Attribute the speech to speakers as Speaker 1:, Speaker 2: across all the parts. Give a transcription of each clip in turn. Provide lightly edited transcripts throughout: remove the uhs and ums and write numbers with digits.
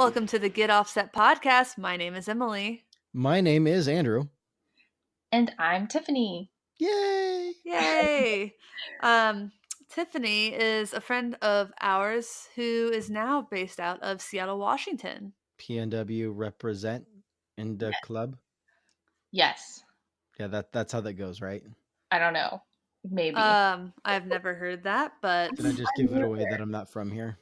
Speaker 1: Welcome to the Get Offset podcast. My name is Emily.
Speaker 2: My name is Andrew.
Speaker 3: And I'm Tiffany.
Speaker 2: Yay!
Speaker 1: Yay! Tiffany is a friend of ours who is now based out of Seattle, Washington.
Speaker 2: PNW represent in the club.
Speaker 3: Yes.
Speaker 2: Yeah, that's how that goes, right?
Speaker 3: I don't know. Maybe.
Speaker 1: I've never heard that, but
Speaker 2: Can I just give it away that I'm not from here?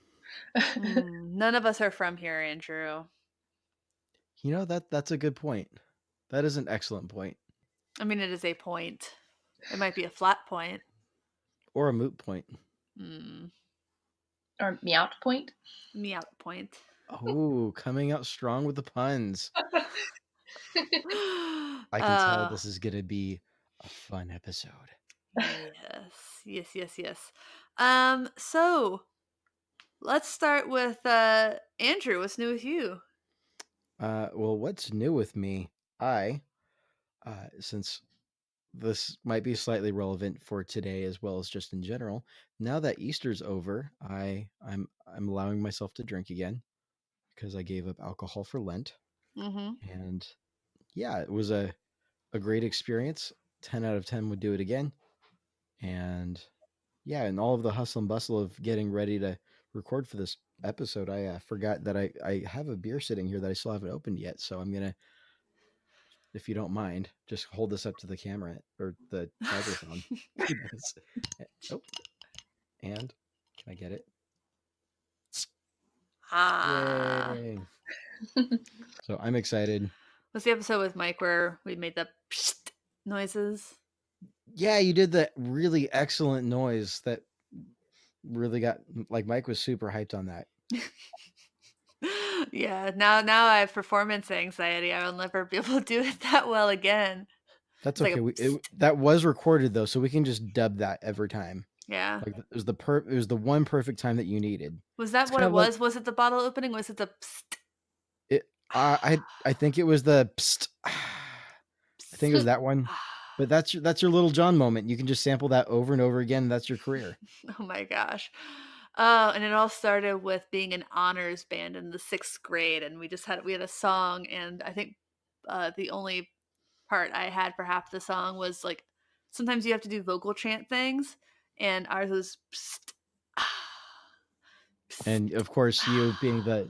Speaker 1: None of us are from here, Andrew.
Speaker 2: You know, that's a good point. That is an excellent point.
Speaker 1: I mean, it is a point. It might be a flat point.
Speaker 2: Or a moot point.
Speaker 3: Or meowt point.
Speaker 1: Meowt point.
Speaker 2: Oh, coming out strong with the puns. I can tell this is going to be a fun episode.
Speaker 1: Yes. So let's start with Andrew. What's new with you?
Speaker 2: Well, what's new with me? Since this might be slightly relevant for today as well as just in general. Now that Easter's over, I'm allowing myself to drink again because I gave up alcohol for Lent. And yeah, it was a great experience. 10 out of 10 would do it again. And yeah, and all of the hustle and bustle of getting ready to record for this episode, I forgot that I have a beer sitting here that I still haven't opened yet. So I'm going to, if you don't mind, just hold this up to the camera or the microphone. Oh, and can I get it? Yay. So I'm excited.
Speaker 1: What's the episode with Mike where we made the psst noises?
Speaker 2: Yeah, you did that really excellent noise that really got, like, Mike was super hyped on that.
Speaker 1: Yeah, now I have performance anxiety. I will never be able to do it that well again.
Speaker 2: That's okay. That was recorded though, so we can just dub that every time.
Speaker 1: Yeah.
Speaker 2: Like it was the one perfect time that you needed.
Speaker 1: Was that what it was? Was it the bottle opening? Was it the psst?
Speaker 2: I think it was the psst. I think it was that one. But that's your Little John moment. You can just sample that over and over again. That's your career.
Speaker 1: Oh my gosh. And it all started with being an honors band in the 6th grade, and we had a song, and I think the only part I had for half the song was like sometimes you have to do vocal chant things, and ours was psst,
Speaker 2: psst, and of course you being the,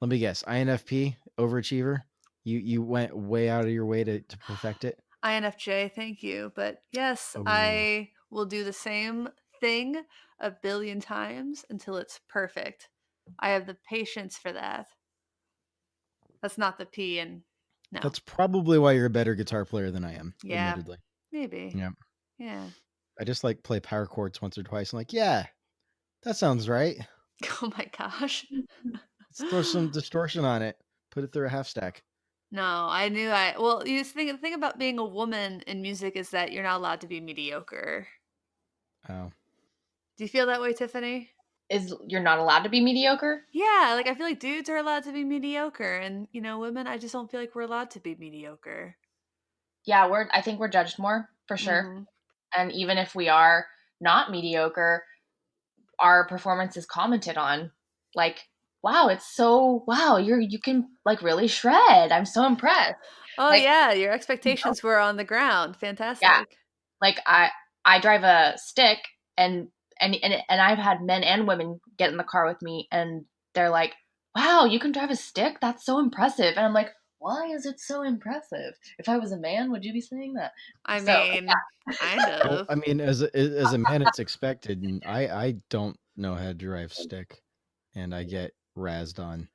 Speaker 2: let me guess, INFP overachiever, you went way out of your way to perfect it.
Speaker 1: INFJ, thank you. But yes, I will do the same thing a billion times until it's perfect. I have the patience for that. That's not the P, and no.
Speaker 2: That's probably why you're a better guitar player than I am, admittedly.
Speaker 1: Maybe. Yeah.
Speaker 2: I just like play power chords once or twice. I'm like, yeah, that sounds right.
Speaker 1: Oh my gosh.
Speaker 2: Let's throw some distortion on it. Put it through a half stack.
Speaker 1: No, well, the thing about being a woman in music is that you're not allowed to be mediocre.
Speaker 2: Oh.
Speaker 1: Do you feel that way, Tiffany?
Speaker 3: You're not allowed to be mediocre?
Speaker 1: Yeah, like I feel like dudes are allowed to be mediocre, and women, I just don't feel like we're allowed to be mediocre.
Speaker 3: Yeah, I think we're judged more, for sure. And even if we are not mediocre, our performance is commented on. Like, wow, you can like really shred. I'm so impressed.
Speaker 1: Oh yeah, your expectations were on the ground. Fantastic.
Speaker 3: Yeah. Like I drive a stick, and I've had men and women get in the car with me, and they're like, wow, you can drive a stick? That's so impressive. And I'm like, why is it so impressive? If I was a man, would you be saying that?
Speaker 1: I mean, kind of.
Speaker 2: Well, I mean, as a man, it's expected, and I don't know how to drive stick, and I get razzed on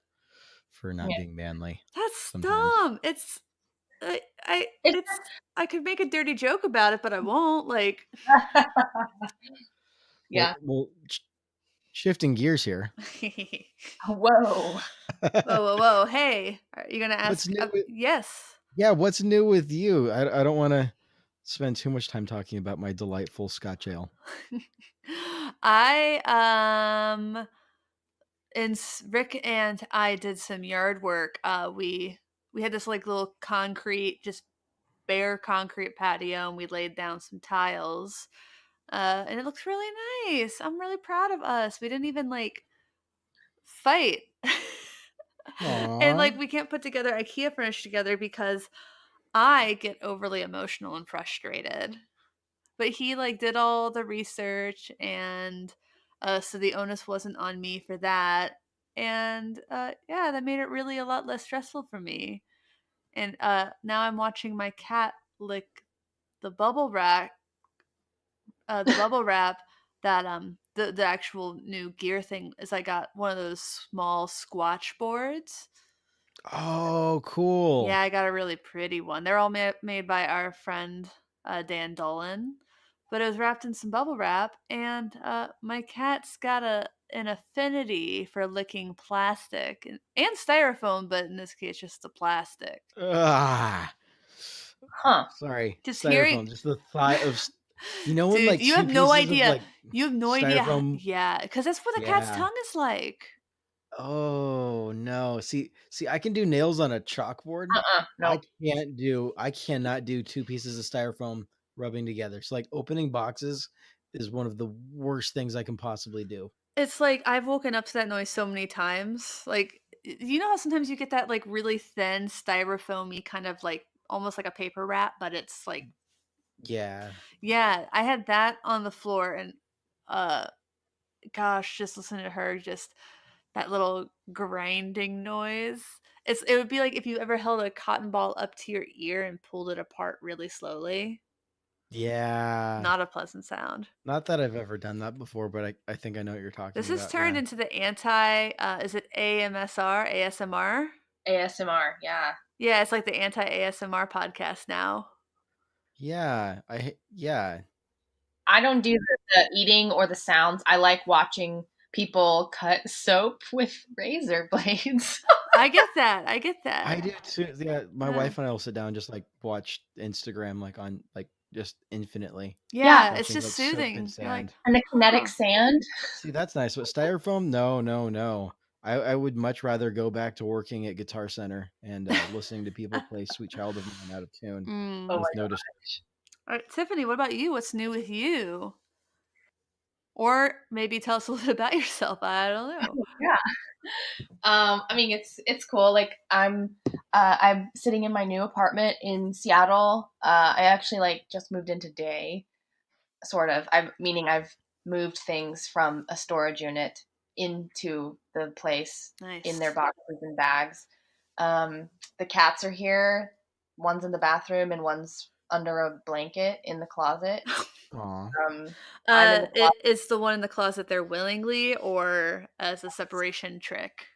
Speaker 2: for not being manly.
Speaker 1: That's dumb. It's I could make a dirty joke about it, but I won't. Like,
Speaker 3: yeah.
Speaker 2: Well, shifting gears here.
Speaker 3: Whoa.
Speaker 1: Whoa. Hey, are you gonna ask? Yes.
Speaker 2: Yeah, what's new with you? I don't want to spend too much time talking about my delightful Scotch ale.
Speaker 1: Rick and I did some yard work. We had this like little concrete, just bare concrete patio, and we laid down some tiles. And it looks really nice. I'm really proud of us. We didn't even like fight. And,
Speaker 2: Aw.
Speaker 1: like, we can't put together IKEA furniture together because I get overly emotional and frustrated. But he, like, did all the research and, so the onus wasn't on me for that. And, yeah, that made it really a lot less stressful for me. And, now I'm watching my cat lick the bubble wrap that, the actual new gear thing is I got one of those small squatch boards.
Speaker 2: Oh, cool.
Speaker 1: Yeah, I got a really pretty one. They're all made by our friend, Dan Dolan, but it was wrapped in some bubble wrap, and, my cat's got an affinity for licking plastic and styrofoam, but in this case, just the plastic.
Speaker 2: Ah.
Speaker 3: Huh.
Speaker 2: Sorry,
Speaker 1: Just hearing
Speaker 2: styrofoam. Just the thought of, when
Speaker 1: dude,
Speaker 2: like
Speaker 1: you
Speaker 2: two
Speaker 1: have no
Speaker 2: pieces of
Speaker 1: idea.
Speaker 2: like
Speaker 1: You have no idea ho
Speaker 2: styrofoam.
Speaker 1: yeah, because that's what a cat's
Speaker 2: Yeah.
Speaker 1: tongue is like.
Speaker 2: Oh no. See, I can do nails on a chalkboard.
Speaker 3: Nope.
Speaker 2: I cannot do two pieces of styrofoam rubbing together. So like opening boxes is one of the worst things I can possibly do.
Speaker 1: It's like I've woken up to that noise so many times. Like, you know how sometimes you get that like really thin styrofoamy kind of like almost like a paper wrap, but it's like
Speaker 2: Yeah.
Speaker 1: yeah, I had that on the floor and uh gosh, just listening to her just that little grinding noise. It would be like if you ever held a cotton ball up to your ear and pulled it apart really slowly.
Speaker 2: Yeah.
Speaker 1: Not a pleasant sound.
Speaker 2: Not that I've ever done that before, but I think I know what you're
Speaker 1: This
Speaker 2: talking
Speaker 1: has
Speaker 2: about.
Speaker 1: turned
Speaker 2: Yeah.
Speaker 1: into the anti is it AMSR, ASMR?
Speaker 3: ASMR. Yeah.
Speaker 1: Yeah, it's like the anti-ASMR podcast now.
Speaker 2: Yeah. Yeah.
Speaker 3: I don't do the eating or the sounds. I like watching people cut soap with razor blades.
Speaker 1: I get that, I get
Speaker 2: I
Speaker 1: that.
Speaker 2: do too. Yeah, my
Speaker 1: Yeah.
Speaker 2: wife and I will sit down and just like watch Instagram like on like just infinitely
Speaker 3: Yeah.
Speaker 1: Yeah, it's
Speaker 2: watching
Speaker 1: just
Speaker 2: like soap and
Speaker 1: soothing. You're like,
Speaker 2: sand.
Speaker 3: And the kinetic
Speaker 1: "Huh."
Speaker 3: sand.
Speaker 2: See, that's nice. But styrofoam? No, no, no. I would much rather go back to working at Guitar Center and listening to people play Sweet Child of Mine out of tune
Speaker 3: Oh
Speaker 1: Mm.
Speaker 3: my
Speaker 2: with no dis-
Speaker 3: gosh.
Speaker 1: Alright, Tiffany, what about you? What's new with you? Or maybe tell us a little bit about yourself, I don't know.
Speaker 3: Yeah. I mean, it's cool. Like I'm sitting in my new apartment in Seattle. I actually like just moved in today, sort of. I've moved things from a storage unit into the place in their
Speaker 1: Nice.
Speaker 3: boxes and bags. The cats are here. One's in the bathroom and one's under a blanket in the closet.
Speaker 2: Aw.
Speaker 3: I'm in the
Speaker 1: Is the one in the closet there willingly or as a separation trick?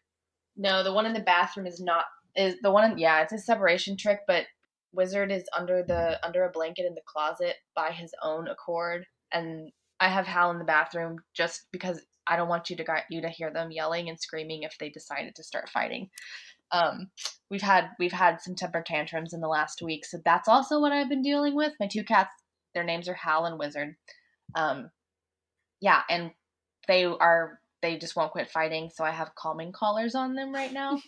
Speaker 3: No, the one in the bathroom is the one in, yeah, it's a separation trick, but Wizard is under a blanket in the closet by his own accord, and I have Hal in the bathroom just because I don't want you to hear them yelling and screaming if they decided to start fighting. Um, we've had some temper tantrums in the last week, so that's also what I've been dealing with. My two cats, their names are Hal and Wizard. Um, yeah, and they just won't quit fighting, so I have calming collars on them right now.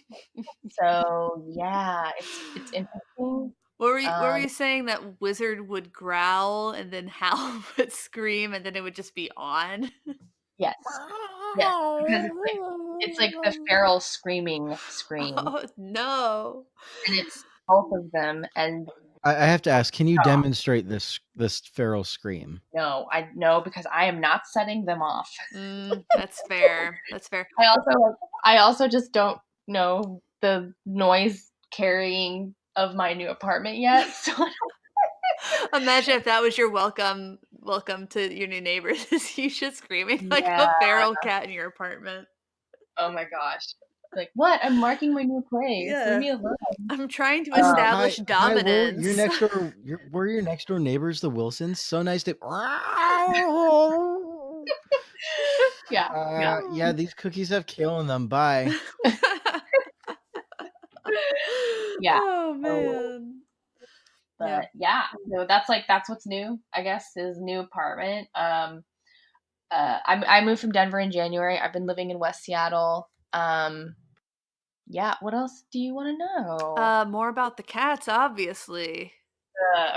Speaker 3: So yeah, it's interesting.
Speaker 1: What were
Speaker 3: Um,
Speaker 1: you saying that Wizard would growl and then Hal would scream and then it would just be on?
Speaker 3: yes, yes, because it's like the feral screaming scream,
Speaker 1: Oh, no.
Speaker 3: and it's both of them. And
Speaker 2: I have to ask, can you demonstrate this feral scream?
Speaker 3: no, I know because I am not setting them off.
Speaker 1: That's fair. That's fair.
Speaker 3: I also just don't know the noise carrying of my new apartment yet, so
Speaker 1: Imagine if that was your welcome to your new neighbors is you just screaming like
Speaker 3: yeah.
Speaker 1: a feral cat in your apartment.
Speaker 3: Oh my gosh. Like, what? I'm marking my new place. Leave
Speaker 1: Yeah.
Speaker 3: me alone.
Speaker 1: I'm trying to
Speaker 3: Um,
Speaker 1: establish
Speaker 2: Hi, we're your
Speaker 1: dominance.
Speaker 2: next door. We're your next door neighbors, the Wilsons. So nice to.
Speaker 3: yeah, yeah,
Speaker 2: Yeah, these cookies have kale in them. Bye.
Speaker 3: yeah.
Speaker 1: Oh
Speaker 3: So,
Speaker 1: man. Yeah.
Speaker 3: but yeah, so that's what's new, I guess, is new apartment. I moved from Denver in January. I've been living in West Seattle. Yeah. What else do you want to know?
Speaker 1: More about the cats, obviously.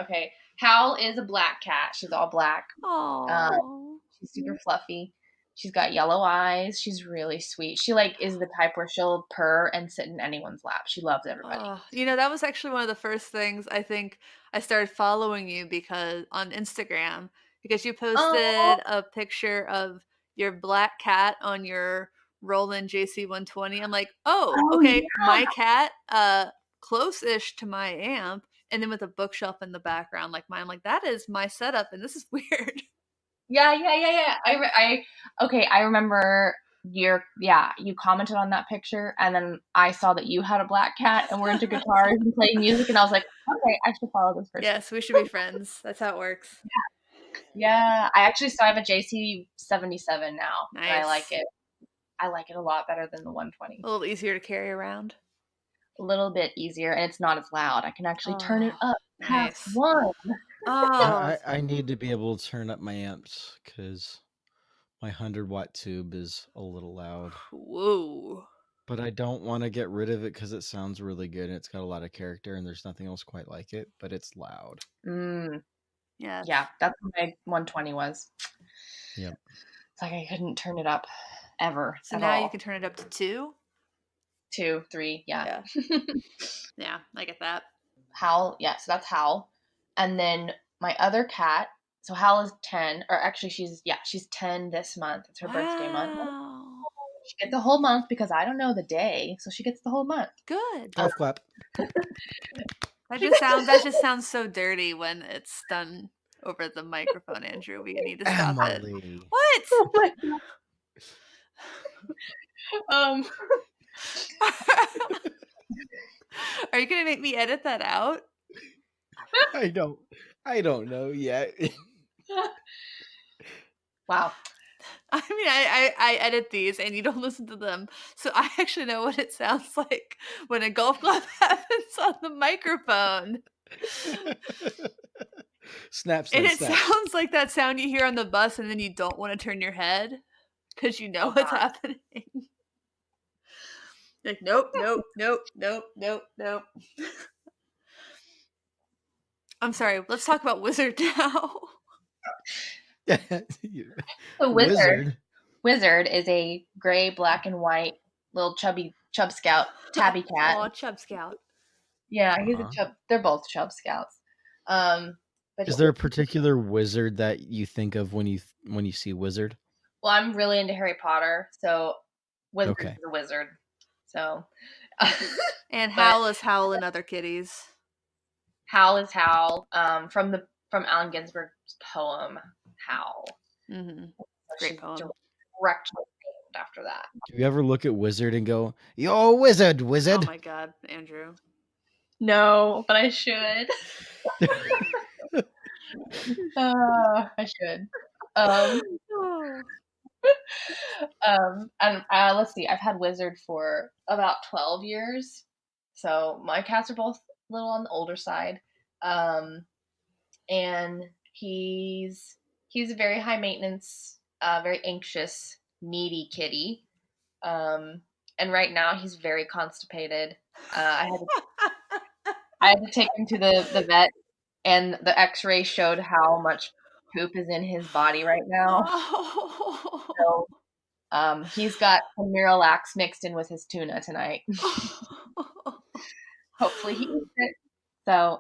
Speaker 3: Okay. Hal is a black cat. She's all black. Um,
Speaker 1: Oh.
Speaker 3: she's super fluffy. She's got yellow eyes. She's really sweet. She like is the type where she'll purr and sit in anyone's lap. She loves everybody.
Speaker 1: That was actually one of the first things I think I started following you because on Instagram because you
Speaker 3: Oh,
Speaker 1: posted a picture of your black cat on your Roland JC120. I'm like, oh,
Speaker 3: oh
Speaker 1: okay,
Speaker 3: yeah.
Speaker 1: my cat, close-ish to my amp, and then with a bookshelf in the background like mine. I'm like, that is my setup, and this is weird.
Speaker 3: Yeah. Okay, I remember you commented on that picture, and then I saw that you had a black cat and we're into guitars and playing music, and I was like, okay, I should follow this person.
Speaker 1: Yes, we should be friends. That's how it works.
Speaker 3: Yeah, I have a JC77 now, and I like
Speaker 1: Nice.
Speaker 3: it. I like it a lot better than the 120.
Speaker 1: A little easier to carry around.
Speaker 3: A little bit easier, and it's not as loud. I can actually turn it
Speaker 1: Oh,
Speaker 3: up past
Speaker 1: nice.
Speaker 3: 1.
Speaker 1: Oh,
Speaker 2: I need to be able to turn up my amps because my 100-watt tube is a little loud.
Speaker 1: whoa.
Speaker 2: But I don't want to get rid of it because it sounds really good and it's got a lot of character and there's nothing else quite like it, but it's loud.
Speaker 1: Yeah.
Speaker 3: Yeah, that's what my 120 was.
Speaker 2: Yep.
Speaker 3: It's like I couldn't turn it up ever
Speaker 1: So
Speaker 3: at
Speaker 1: now
Speaker 3: all.
Speaker 1: you can turn it up to 2.
Speaker 3: 2, 3, yeah.
Speaker 1: Yeah, I get that.
Speaker 3: Howl, yeah, so that's Howl. And then my other cat, so Howl is 10, or actually she's 10 this month. It's her birthday month.
Speaker 1: Wow.
Speaker 3: She gets the whole month because I don't know the day, so she gets the whole month.
Speaker 1: Good.
Speaker 2: Golf clap.
Speaker 1: That just sounds so dirty when it's done over the microphone, Andrew. We need to stop it.
Speaker 2: Emily.
Speaker 1: What?
Speaker 3: Oh my god.
Speaker 1: Are you gonna make me edit that out?
Speaker 2: I don't know yet.
Speaker 3: Wow.
Speaker 1: I mean, I edit these and you don't listen to them, so I actually know what it sounds like when a golf clap happens on the microphone.
Speaker 2: Snaps
Speaker 1: And
Speaker 2: and
Speaker 1: it
Speaker 2: snaps.
Speaker 1: sounds like that sound you hear on the bus and then you don't want to turn your head because you know what's happening. Like, nope. I'm sorry, let's talk about Wizard now.
Speaker 3: So Wizard is a gray, black, and white little chub scout tabby cat.
Speaker 1: Oh, Chub Scout.
Speaker 3: Yeah, he's a chub. They're both chub scouts. But
Speaker 2: Is there a particular wizard that you think of when you see wizard?
Speaker 3: well, I'm really into Harry Potter, so Wizard
Speaker 2: Okay.
Speaker 3: is a wizard. So,
Speaker 1: And Howl is Howl and Other Kitties.
Speaker 3: Howl is Howl. From Allen Ginsberg's poem Howl.
Speaker 1: Mm-hmm. Great poem.
Speaker 3: Directly named after that.
Speaker 2: Do you ever look at wizard and go, "Yo, wizard"?
Speaker 1: Oh my god, Andrew.
Speaker 3: No, but I should. I should. And let's see. I've had Wizard for about 12 years, so my cats are both a little on the older side. And he's a very high maintenance, very anxious, needy kitty. And right now he's very constipated. I had to take him to the vet, and the X-ray showed how much poop is in his body right now. So, he's got some Miralax mixed in with his tuna tonight. Hopefully he eats it. So,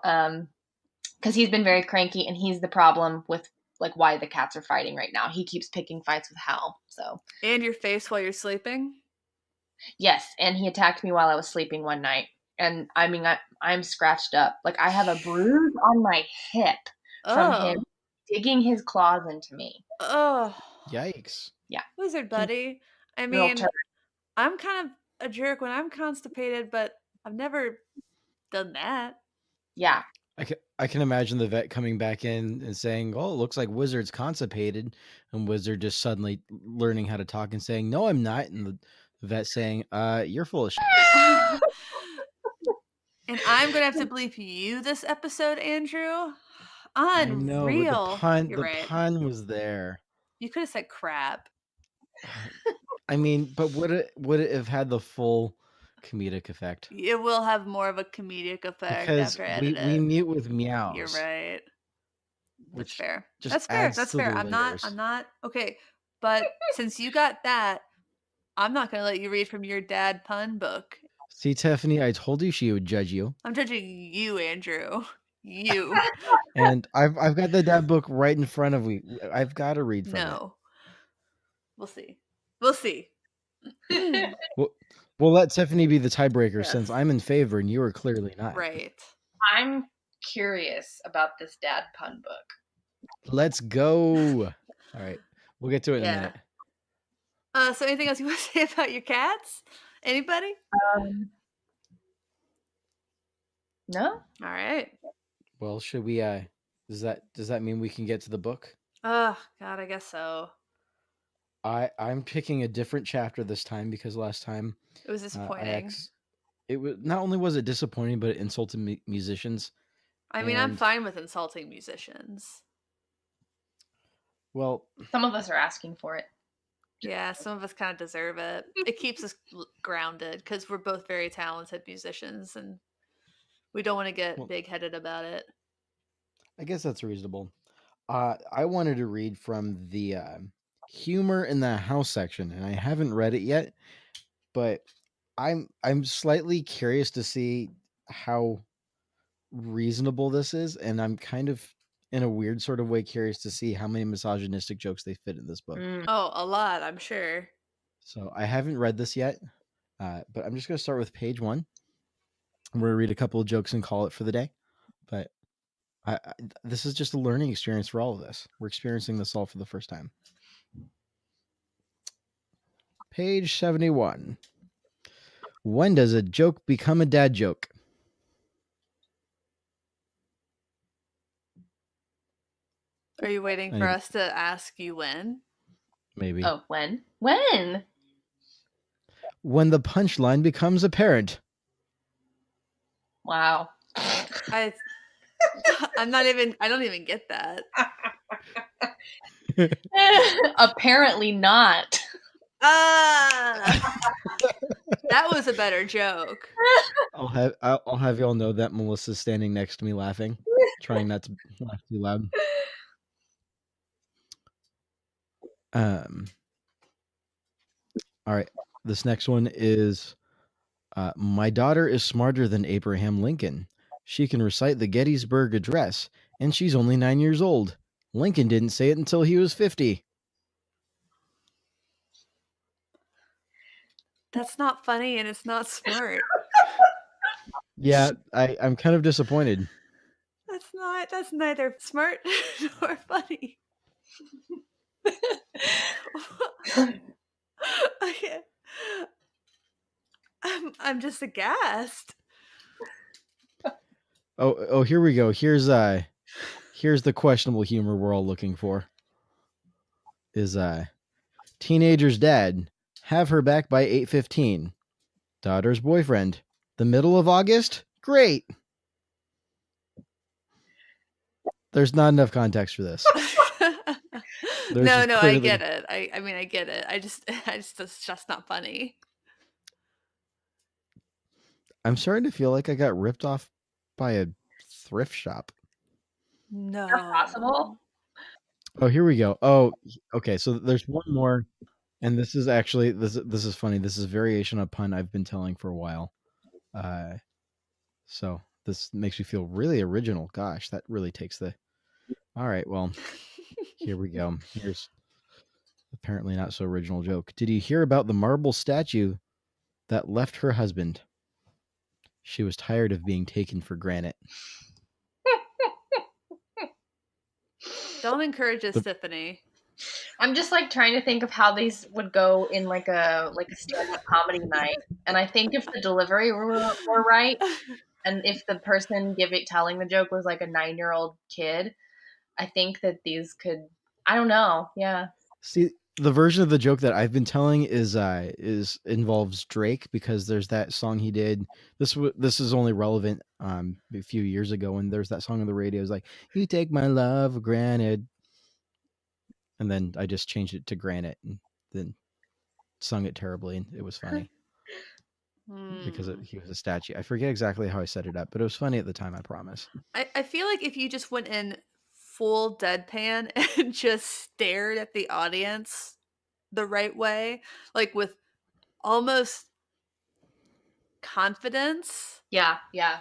Speaker 3: because he's been very cranky, and he's the problem with like why the cats are fighting right now. He keeps picking fights with Hal. So.
Speaker 1: And your face while you're sleeping?
Speaker 3: Yes, and he attacked me while I was sleeping one night. And I mean, I'm scratched up. Like I have a bruise on my hip from him digging his claws into me.
Speaker 1: Oh.
Speaker 2: Yikes.
Speaker 3: Yeah.
Speaker 1: Wizard buddy. I mean, I'm kind of a jerk when I'm constipated, but I've never done that.
Speaker 3: Yeah.
Speaker 2: I can imagine the vet coming back in and saying, "Oh, it looks like Wizard's constipated," and Wizard just suddenly learning how to talk and saying, "No, I'm not," and the vet saying, "You're full of shit."
Speaker 1: And I'm gonna have to bleep you this episode, Andrew. Unreal.
Speaker 2: I know, but the
Speaker 1: right.
Speaker 2: pun was there.
Speaker 1: You could have said crap.
Speaker 2: I mean, but would it have had the full comedic effect?
Speaker 1: It will have more of a comedic effect
Speaker 2: because
Speaker 1: after I edit
Speaker 2: we
Speaker 1: it.
Speaker 2: mute with meows.
Speaker 1: You're right. That's fair.
Speaker 2: That's fair.
Speaker 1: I'm not okay. But since you got that, I'm not gonna let you read from your dad pun book.
Speaker 2: See, Tiffany, I told you she would judge you.
Speaker 1: I'm judging you, Andrew. You.
Speaker 2: And I've got the dad book right in front of me. I've got to read from it.
Speaker 1: No. We'll see. We'll see.
Speaker 2: We'll let Tiffany be the tiebreaker
Speaker 1: Yes.
Speaker 2: since I'm in favor and you are clearly not.
Speaker 1: Right.
Speaker 3: I'm curious about this dad pun book.
Speaker 2: Let's go. All right. We'll get to it in a
Speaker 1: Yeah.
Speaker 2: minute.
Speaker 1: So anything else you want to say about your cats? Anybody?
Speaker 3: No?
Speaker 1: All right.
Speaker 2: Well, should we does that mean we can get to the book?
Speaker 1: Oh, God, I guess so.
Speaker 2: I'm picking a different chapter this time because last time
Speaker 1: It was disappointing.
Speaker 2: it was not only was it disappointing, but it insulted musicians.
Speaker 1: I mean, I'm fine with insulting musicians.
Speaker 2: Well,
Speaker 3: some of us are asking for it.
Speaker 1: Yeah, some of us kind of deserve it. It keeps us grounded because we're both very talented musicians and we don't want to get big-headed about it.
Speaker 2: I guess that's reasonable. I wanted to read from the humor in the house section, and I haven't read it yet, but I'm slightly curious to see how reasonable this is, and I'm kind of in a weird sort of way curious to see how many misogynistic jokes they fit in this book.
Speaker 1: Oh, a lot, I'm sure.
Speaker 2: So I haven't read this yet, but I'm just going to start with page 1. I'm going to read a couple of jokes and call it for the day. But this is just a learning experience for all of us. We're experiencing this all for the first time. Page 71. When does a joke become a dad joke?
Speaker 1: Are you waiting for us to ask you when?
Speaker 2: Maybe.
Speaker 3: Oh, when? When?
Speaker 2: When the punchline becomes apparent.
Speaker 3: Wow.
Speaker 1: I don't even get that.
Speaker 3: Apparently not.
Speaker 1: That was a better joke.
Speaker 2: I'll have y'all know that Melissa's standing next to me laughing, trying not to laugh too loud. All right. This next one is my daughter is smarter than Abraham Lincoln. She can recite the Gettysburg Address, and she's only 9 years old. Lincoln didn't say it until he was 50.
Speaker 1: That's not funny and it's not smart.
Speaker 2: Yeah, I'm kind of disappointed.
Speaker 1: That's neither smart nor funny. I'm just aghast.
Speaker 2: Oh, here we go. Here's the questionable humor we're all looking for. Is teenager's dad have her back by 8:15. Daughter's boyfriend, the middle of August? Great. There's not enough context for this.
Speaker 1: No, I get it. I mean, I get it. It's just not funny.
Speaker 2: I'm starting to feel like I got ripped off by a thrift shop.
Speaker 1: No.
Speaker 3: That's possible.
Speaker 2: Oh, here we go. Oh, okay. So there's one more, and this is actually this is funny. This is a variation of a pun I've been telling for a while. So this makes me feel really original. Gosh, that really takes the. All right, well, here we go. Here's apparently not so original joke. Did you hear about the marble statue that left her husband? She was tired of being taken for granted.
Speaker 1: Don't encourage this, Tiffany.
Speaker 3: I'm just like trying to think of how these would go in like a stand-up comedy night, and I think if the delivery were right, and if the person telling the joke was like a 9-year-old kid, I think that these could. I don't know. Yeah.
Speaker 2: See, the version of the joke that I've been telling is involves Drake, because there's that song he did. This is only relevant a few years ago, and there's that song on the radio. It's like, you take my love for granted, and then I just changed it to granite, and then sung it terribly, and it was funny because he was a statue. I forget exactly how I set it up, but it was funny at the time. I promise.
Speaker 1: I feel like if you just went in full deadpan and just stared at the audience the right way, like with almost confidence.
Speaker 3: Yeah, yeah.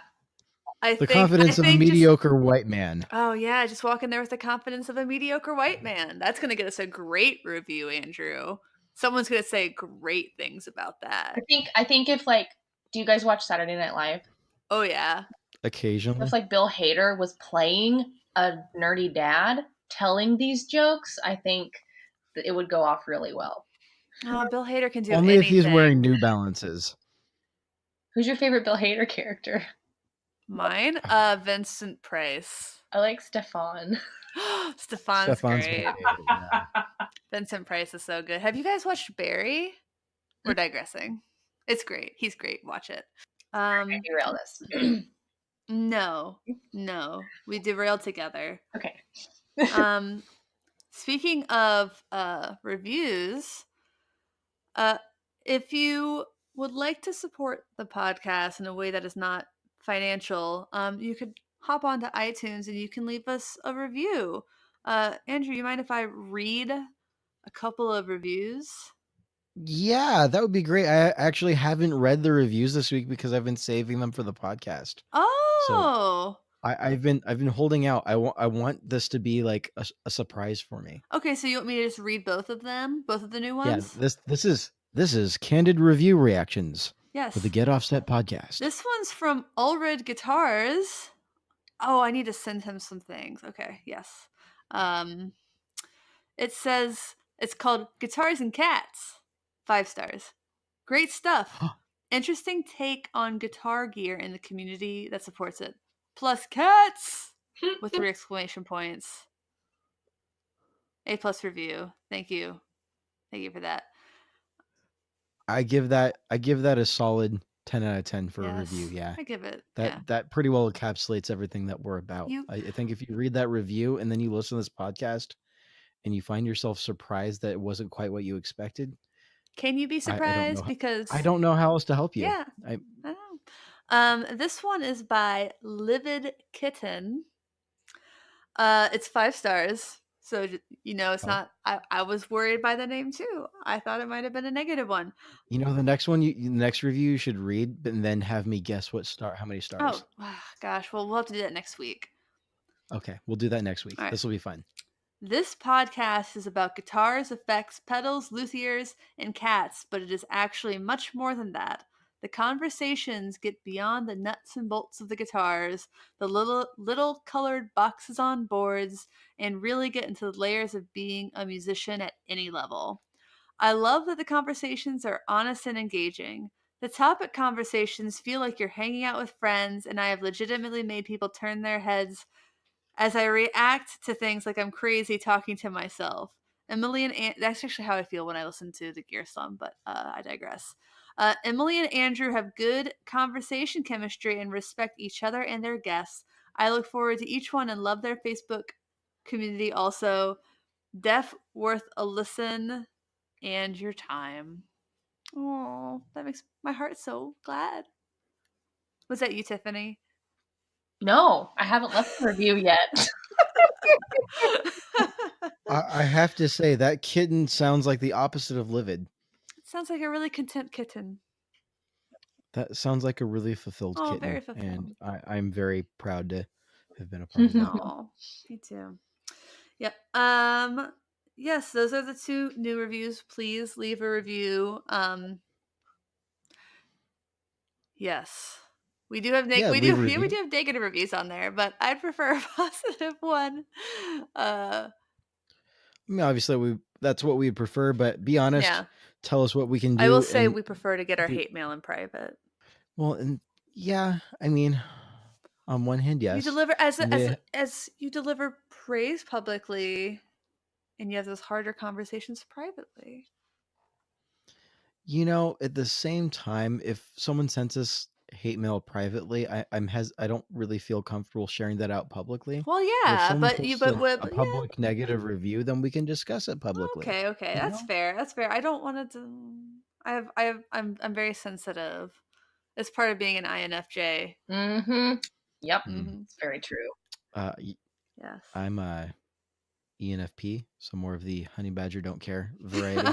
Speaker 2: The confidence of a mediocre white man.
Speaker 1: Oh yeah, just walk in there with the confidence of a mediocre white man. That's gonna get us a great review, Andrew. Someone's gonna say great things about that.
Speaker 3: I think if like, do you guys watch Saturday Night Live?
Speaker 1: Oh yeah.
Speaker 2: Occasionally.
Speaker 3: If like Bill Hader was playing a nerdy dad telling these jokes, I think that it would go off really well.
Speaker 1: Oh, Bill Hader can do
Speaker 2: Only
Speaker 1: anything.
Speaker 2: if he's wearing New Balances.
Speaker 3: Who's your favorite Bill Hader character?
Speaker 1: Mine? Vincent Price.
Speaker 3: I like Stefan.
Speaker 1: Stefan's great.
Speaker 2: my favorite, yeah.
Speaker 1: Vincent Price is so good. Have you guys watched Barry? We're digressing. It's great. He's great. Watch it.
Speaker 3: Derail this.
Speaker 1: No. We derailed together.
Speaker 3: Okay.
Speaker 1: Speaking of reviews, if you would like to support the podcast in a way that is not financial, you could hop onto iTunes and you can leave us a review. Andrew, you mind if I read a couple of reviews?
Speaker 2: Yeah, that would be great. I actually haven't read the reviews this week because I've been saving them for the podcast.
Speaker 1: Oh.
Speaker 2: I've been holding out. I want this to be like a surprise for me.
Speaker 1: Okay, so you want me to just read both of them? Both of the new ones?
Speaker 2: Yeah, this is Candid Review Reactions.
Speaker 1: Yes.
Speaker 2: For the Get Offset podcast.
Speaker 1: This one's from Ulrid Guitars. Oh, I need to send him some things. Okay, yes. It says it's called Guitars and Cats. 5 stars. Great stuff. Interesting take on guitar gear in the community that supports it. Plus cats with 3 exclamation points. A+ review. Thank you. Thank you for that.
Speaker 2: I give that a solid 10 out of 10 for a review. Yeah.
Speaker 1: I give it.
Speaker 2: That pretty well encapsulates everything that we're about. I think if you read that review and then you listen to this podcast and you find yourself surprised that it wasn't quite what you expected.
Speaker 1: Can you be surprised? Because
Speaker 2: I don't know how else to help you.
Speaker 1: Yeah. I know. This one is by Livid Kitten. It's 5 stars. So, it's not, I was worried by the name too. I thought it might have been a negative one.
Speaker 2: The next one, the next review you should read, and then have me guess how many stars.
Speaker 1: Oh, gosh. Well, we'll have to do that next week.
Speaker 2: Okay. We'll do that next week. Right. This will be fun.
Speaker 1: This podcast is about guitars, effects, pedals, luthiers, and cats, but it is actually much more than that. The conversations get beyond the nuts and bolts of the guitars, the little colored boxes on boards, and really get into the layers of being a musician at any level. I love that the conversations are honest and engaging. The topic conversations feel like you're hanging out with friends, and I have legitimately made people turn their heads as I react to things like I'm crazy talking to myself. Emily and that's actually how I feel when I listen to the Gear Slum, but I digress. Emily and Andrew have good conversation chemistry and respect each other and their guests. I look forward to each one and love their Facebook community also. Def worth a listen and your time. Oh, that makes my heart so glad. Was that you, Tiffany?
Speaker 3: No, I haven't left a review yet.
Speaker 2: I have to say that kitten sounds like the opposite of livid.
Speaker 1: It sounds like a really content kitten.
Speaker 2: That sounds like a really fulfilled kitten.
Speaker 1: Very fulfilled.
Speaker 2: And I'm very proud to have been a part of it.
Speaker 1: Oh, me too. Yep. Yes, those are the 2 new reviews. Please leave a review. Yes. We do have we do have negative reviews on there, but I'd prefer a positive one.
Speaker 2: I mean, obviously that's what we prefer, but be honest. Yeah. Tell us what we can do.
Speaker 1: I will say we prefer to get our hate mail in private.
Speaker 2: Well, and yeah, I mean, on one hand, yes.
Speaker 1: You deliver as you deliver praise publicly, and you have those harder conversations privately.
Speaker 2: At the same time, if someone sends us hate mail privately, I don't really feel comfortable sharing that out publicly.
Speaker 1: Well, yeah, but
Speaker 2: a public negative review, then we can discuss it publicly.
Speaker 1: Okay, that's fair. That's fair. I don't want to. I'm very sensitive. It's part of being an INFJ.
Speaker 3: Mm-hmm. Yep. Mm-hmm. It's very true.
Speaker 1: Yes.
Speaker 2: I'm ENFP, so more of the honey badger don't care variety.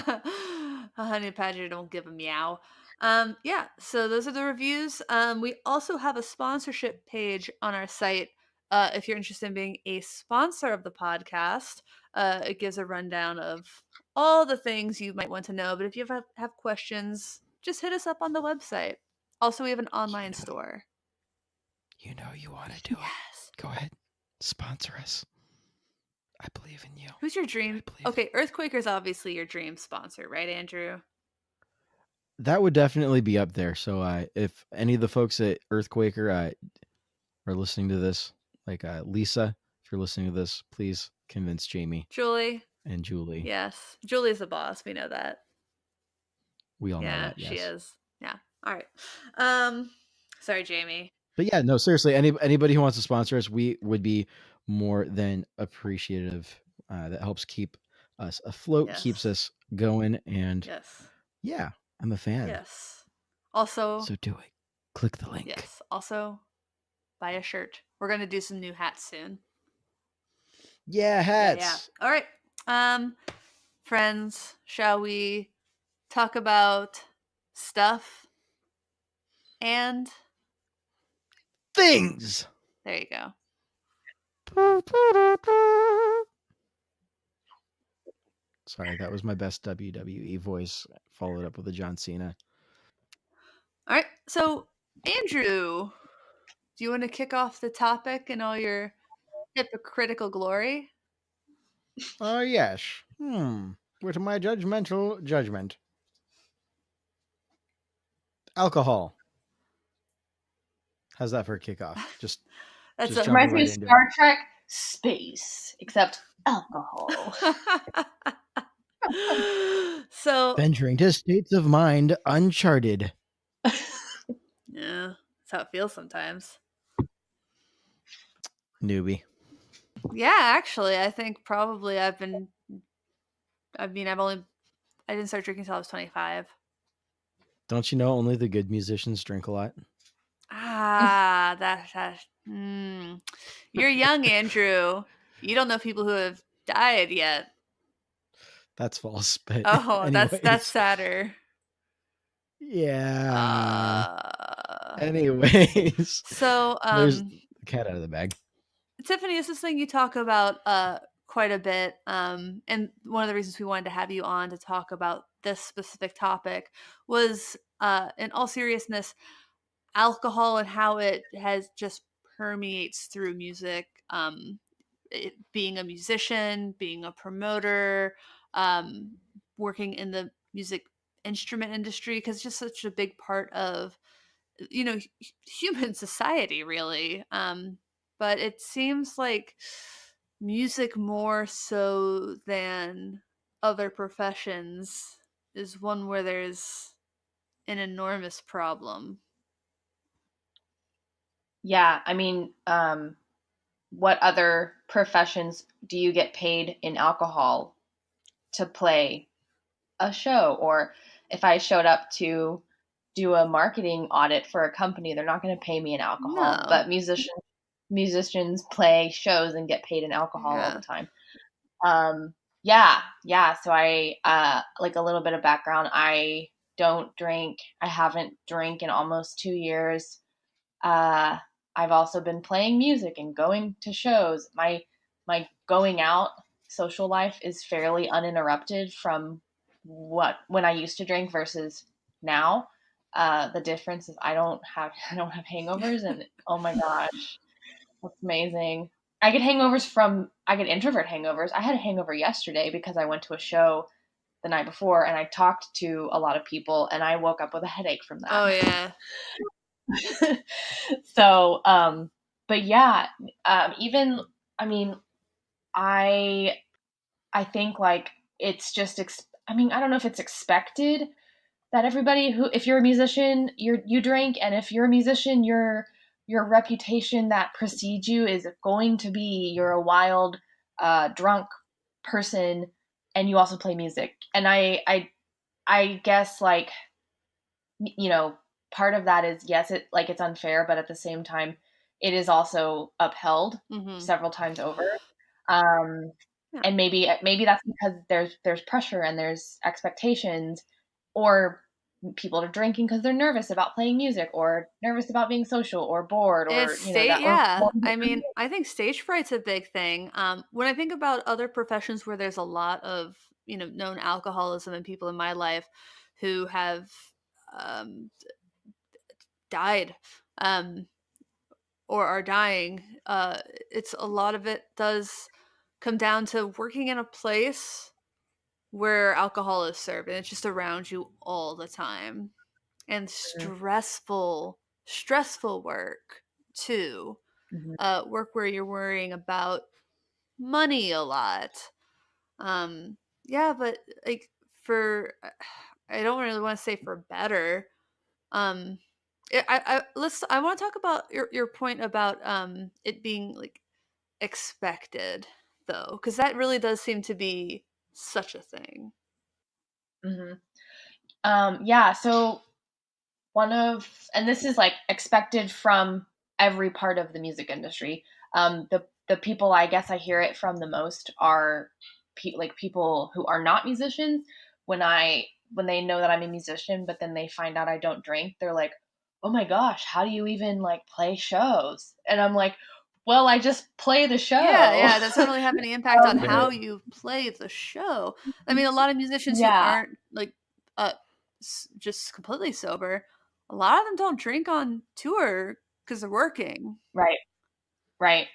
Speaker 1: A honey badger don't give a meow. Yeah, so those are the reviews. We also have a sponsorship page on our site. If you're interested in being a sponsor of the podcast, it gives a rundown of all the things you might want to know. But if you have questions, just hit us up on the website. Also, we have an online store.
Speaker 2: You know you want to do
Speaker 1: Yes.
Speaker 2: it. Go ahead. Sponsor us. I believe in you.
Speaker 1: Who's your dream? Okay, Earthquaker's obviously your dream sponsor, right, Andrew?
Speaker 2: That would definitely be up there. So if any of the folks at Earthquaker are listening to this, like Lisa, if you're listening to this, please convince Jamie.
Speaker 1: Julie.
Speaker 2: And Julie.
Speaker 1: Yes. Julie's the boss. We know that.
Speaker 2: We all know that, yes.
Speaker 1: She is. Yeah. All right. Sorry, Jamie.
Speaker 2: But yeah, no, seriously, anybody who wants to sponsor us, we would be more than appreciative. That helps keep us afloat, keeps us going, and yeah, I'm a fan.
Speaker 1: Yes. Also,
Speaker 2: so do it. Click the link.
Speaker 1: Yes. Also, buy a shirt. We're gonna do some new hats soon.
Speaker 2: Yeah, hats.
Speaker 1: Yeah. All right. Friends, shall we talk about stuff and
Speaker 2: things?
Speaker 1: There you go.
Speaker 2: Sorry, that was my best WWE voice, followed up with a John Cena.
Speaker 1: All right. So, Andrew, do you want to kick off the topic in all your hypocritical glory?
Speaker 2: Yes. With my judgmental judgment. Alcohol. How's that for a kickoff? Just
Speaker 3: reminds me of Star Trek Space, except alcohol.
Speaker 1: So
Speaker 2: venturing to states of mind uncharted.
Speaker 1: Yeah, that's how it feels sometimes.
Speaker 2: Newbie.
Speaker 1: Yeah, actually, I think probably I didn't start drinking until I was 25.
Speaker 2: Don't you know only the good musicians drink a lot?
Speaker 1: You're young, Andrew. You don't know people who have died yet.
Speaker 2: That's false, but
Speaker 1: that's sadder.
Speaker 2: Yeah. Anyways.
Speaker 1: So
Speaker 2: there's the cat out of the bag.
Speaker 1: Tiffiny, this is something you talk about quite a bit. And one of the reasons we wanted to have you on to talk about this specific topic was, in all seriousness, alcohol and how it has just permeates through music. Being a musician, being a promoter, working in the music instrument industry, because it's just such a big part of human society, really. But it seems like music, more so than other professions, is one where there's an enormous problem.
Speaker 3: Yeah, I mean, what other professions do you get paid in alcohol to play a show? Or if I showed up to do a marketing audit for a company, they're not going to pay me in alcohol. No. But musicians play shows and get paid in alcohol all the time. So I like a little bit of background. I don't drink. I haven't drank in almost 2 years. I've also been playing music and going to shows. My going out social life is fairly uninterrupted from when I used to drink versus now. The difference is I don't have hangovers, and oh my gosh, that's amazing. I get introvert hangovers. I had a hangover yesterday because I went to a show the night before and I talked to a lot of people and I woke up with a headache from that.
Speaker 1: Oh yeah.
Speaker 3: So, but yeah, even, I mean, I think like it's just, I don't know if it's expected that everybody if you're a musician, you drink, and if you're a musician, your reputation that precedes you is going to be you're a wild, drunk person, and you also play music. And I guess like, part of that is, yes, it's unfair, but at the same time, it is also upheld several times over.
Speaker 1: Yeah.
Speaker 3: And maybe that's because there's pressure and there's expectations, or people are drinking because they're nervous about playing music or nervous about being social or bored,
Speaker 1: It's
Speaker 3: or that, or
Speaker 1: yeah. I mean, I think stage fright's a big thing. When I think about other professions where there's a lot of, known alcoholism and people in my life who have um, died, um, or are dying, it's a lot of it does come down to working in a place where alcohol is served and it's just around you all the time, and stressful work too.
Speaker 3: Mhm.
Speaker 1: Work where you're worrying about money a lot. Yeah, but like for I don't really want to say for better. Um, I want to talk about your point about it being like expected though, because that really does seem to be such a thing.
Speaker 3: Mhm. Yeah, so and this is like expected from every part of the music industry. The people I guess I hear it from the most are like people who are not musicians. When they know that I'm a musician, but then they find out I don't drink, they're like, "Oh my gosh, how do you even like play shows?" And I'm like, "Well, I just play the
Speaker 1: Yeah,
Speaker 3: show."
Speaker 1: yeah, it doesn't really have any impact on how
Speaker 2: Right.
Speaker 1: you play the show. I mean, a lot of musicians who
Speaker 3: Yeah,
Speaker 1: aren't like uh just completely sober, a lot of them don't drink on tour because they're working.
Speaker 3: right, right.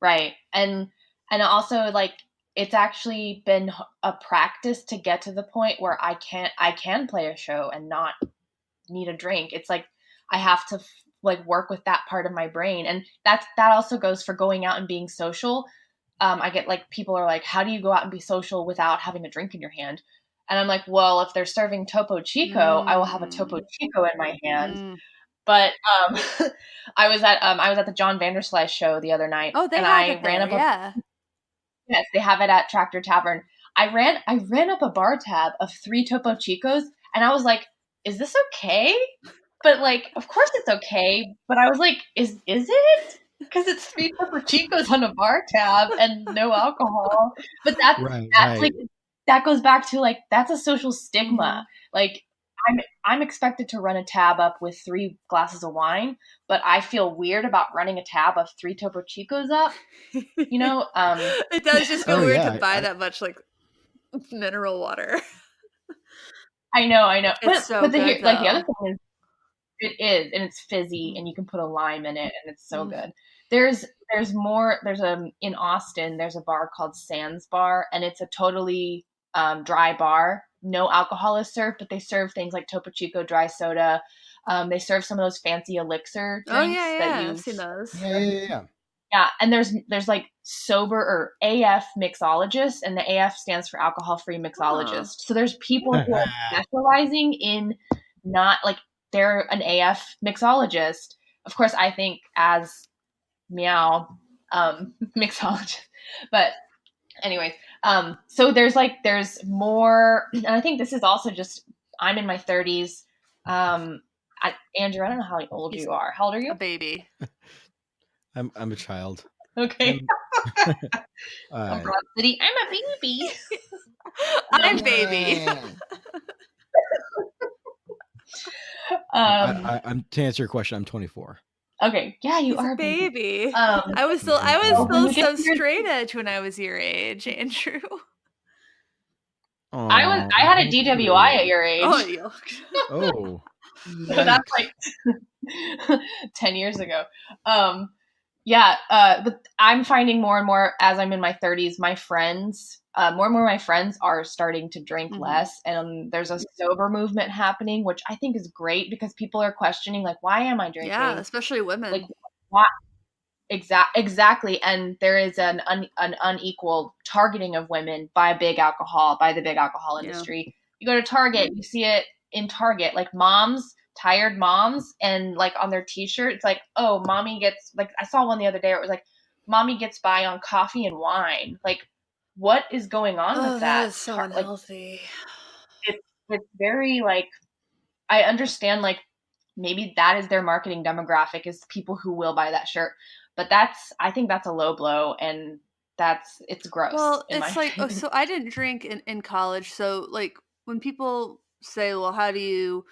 Speaker 3: Right. And also like it's actually been a practice to get to the point where I can play a show and not need a drink. It's like I have to like work with that part of my brain. And that also goes for going out and being social. I get like people are like, "How do you go out and be social without having a drink in your hand?" And I'm like, "Well, if they're serving Topo Chico, I will have a Topo
Speaker 1: Mm,
Speaker 3: Chico in my hand."
Speaker 1: mm.
Speaker 3: But I was at the John Vanderslice show the other night,
Speaker 1: Oh, they
Speaker 3: and
Speaker 1: have
Speaker 3: I
Speaker 1: it
Speaker 3: ran
Speaker 1: there.
Speaker 3: up a
Speaker 1: Yeah.
Speaker 3: yes, they have it at Tractor Tavern. I ran up a bar tab of 3 Topo Chicos, and I was like, "Is this okay?" But like, of course it's okay. But I was like, "Is it?" Because it's 3 Topo Chicos on a bar tab and no alcohol. But
Speaker 2: Right,
Speaker 3: that's
Speaker 2: right.
Speaker 3: like that goes back to like that's a social stigma.
Speaker 1: Mhm.
Speaker 3: Like I'm expected to run a tab up with 3 glasses of wine, but I feel weird about running a tab of 3 Topo Chicos up. You know,
Speaker 1: It does just
Speaker 2: Oh
Speaker 1: feel weird to
Speaker 2: yeah,
Speaker 1: buy that much like mineral water.
Speaker 3: I know,
Speaker 1: It's so
Speaker 3: but
Speaker 1: good
Speaker 3: the other
Speaker 1: though.
Speaker 3: thing is, it is, and it's fizzy,
Speaker 1: Mm,
Speaker 3: and you can put a lime in it, and it's so
Speaker 1: mm.
Speaker 3: good. There's more. There's a in Austin. There's a bar called Sands Bar, and it's a totally dry bar. No alcohol is served, but they serve things like Topo Chico dry soda. They serve some of those fancy elixir
Speaker 1: Oh yeah,
Speaker 3: drinks that
Speaker 1: yeah. I've
Speaker 3: you
Speaker 1: seen those.
Speaker 2: yeah.
Speaker 3: yeah, and there's like sober or AF mixologists, and the AF stands for alcohol free
Speaker 1: Oh.
Speaker 3: mixologist. So there's people who are
Speaker 2: Yeah.
Speaker 3: specializing in not like they're an AF mixologist. Of course, I think as meow mixologist, but anyways, so there's more, and I think this is also just I'm in my 30s. Andrew, I don't know how old
Speaker 1: He's
Speaker 3: you are. How old are
Speaker 1: a
Speaker 3: you?
Speaker 1: baby.
Speaker 2: I'm a child.
Speaker 3: Okay,
Speaker 2: I'm
Speaker 3: from
Speaker 2: uh
Speaker 3: Broad City. I'm a baby.
Speaker 1: I'm
Speaker 3: Um,
Speaker 1: baby.
Speaker 3: um,
Speaker 2: I'm to answer your question, I'm 24.
Speaker 3: okay, yeah, you
Speaker 1: He's a
Speaker 3: are a baby.
Speaker 1: baby.
Speaker 3: Um,
Speaker 1: I was
Speaker 3: so when
Speaker 1: still
Speaker 3: you get
Speaker 1: so
Speaker 3: to your,
Speaker 1: straight edge when I was your age, Andrew.
Speaker 3: I had a
Speaker 2: Thank
Speaker 3: DWI
Speaker 2: you.
Speaker 3: at your
Speaker 1: Oh,
Speaker 3: age.
Speaker 1: you.
Speaker 2: Oh,
Speaker 3: So that's
Speaker 2: yikes.
Speaker 3: like 10 years ago. Um, yeah, but I'm finding more and more as I'm in my 30s, my friends, more and more of my friends are starting to drink
Speaker 1: Mhm.
Speaker 3: less. And there's a sober movement happening, which I think is great because people are questioning, like, why am I
Speaker 1: Yeah,
Speaker 3: drinking?
Speaker 1: especially
Speaker 3: Like,
Speaker 1: women.
Speaker 3: why? Exactly, and there is an unequal targeting of women by the big alcohol
Speaker 1: Yeah.
Speaker 3: industry. You go to Target, you see it in Target, like tired moms, and like on their T-shirt, it's like, oh, mommy gets like I saw one the other day where it was like, mommy gets by on coffee and wine. Like, what is going on
Speaker 1: Oh,
Speaker 3: with
Speaker 1: that
Speaker 3: that?
Speaker 1: is so
Speaker 3: Like,
Speaker 1: unhealthy.
Speaker 3: it's very like I understand like maybe that is their marketing demographic is people who will buy that shirt. But I think that's a low blow, and it's gross
Speaker 1: Well,
Speaker 3: in my
Speaker 1: it's like, oh,
Speaker 3: opinion.
Speaker 1: so I didn't drink in college, so, like, when people say, "Well, how do you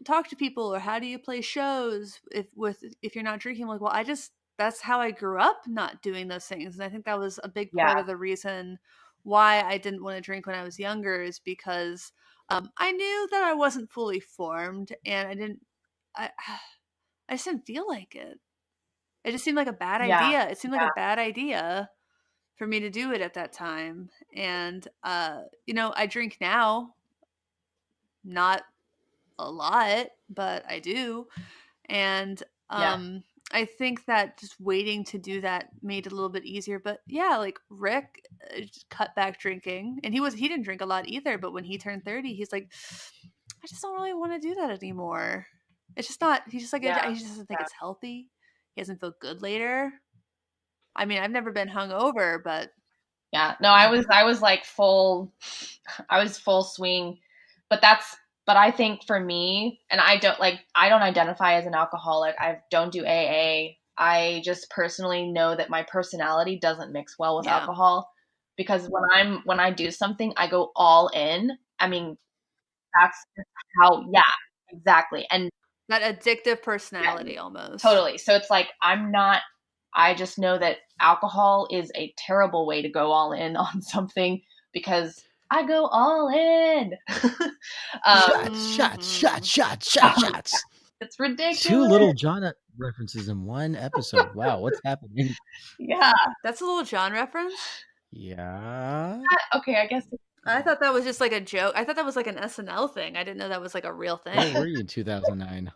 Speaker 1: talk to people or how do you play shows if you're not drinking?" I'm like, well, I just that's how I grew up not doing those things. And I think that was a big
Speaker 3: Yeah,
Speaker 1: part of the reason why I didn't want to drink when I was younger is because I knew that I wasn't fully formed and I I just didn't feel like it. It just seemed like a bad
Speaker 3: yeah,
Speaker 1: idea. It seemed like
Speaker 3: yeah,
Speaker 1: a bad idea for me to do it at that time. And I drink now, not a lot, but I do. And
Speaker 3: yeah,
Speaker 1: I think that just waiting to do that made it a little bit easier. But yeah, like Rick just cut back drinking, and he didn't drink a lot either. But when he turned 30, he's like, I just don't really want to do that anymore. It's just not. He's just like
Speaker 3: yeah,
Speaker 1: he just doesn't think
Speaker 3: yeah.
Speaker 1: it's healthy. He doesn't feel good later. I mean, I've never been hungover, but
Speaker 3: Yeah. No,
Speaker 1: yeah,
Speaker 3: I was like full I was full swing. But but I think for me, and I don't identify as an alcoholic. I don't do AA. I just personally know that my personality doesn't mix well with
Speaker 1: yeah,
Speaker 3: alcohol because when I do something, I go all in. I mean, that's just how, yeah, exactly. And
Speaker 1: that addictive
Speaker 3: yeah,
Speaker 1: personality almost.
Speaker 3: totally. So it's like I just know that alcohol is a terrible way to go all in on something because I go all in.
Speaker 2: Shots, shots,
Speaker 1: Hmm.
Speaker 2: shots, shots, shots, shots.
Speaker 3: It's
Speaker 2: Two
Speaker 3: ridiculous.
Speaker 2: little John references in one episode. Wow, what's happening?
Speaker 3: Yeah.
Speaker 1: That's a little John reference.
Speaker 2: Yeah.
Speaker 3: Okay, I guess.
Speaker 1: I thought that was just like a joke. I thought that was like an SNL thing. I didn't know that was like a real
Speaker 2: Where were
Speaker 1: thing.
Speaker 2: you in 2009?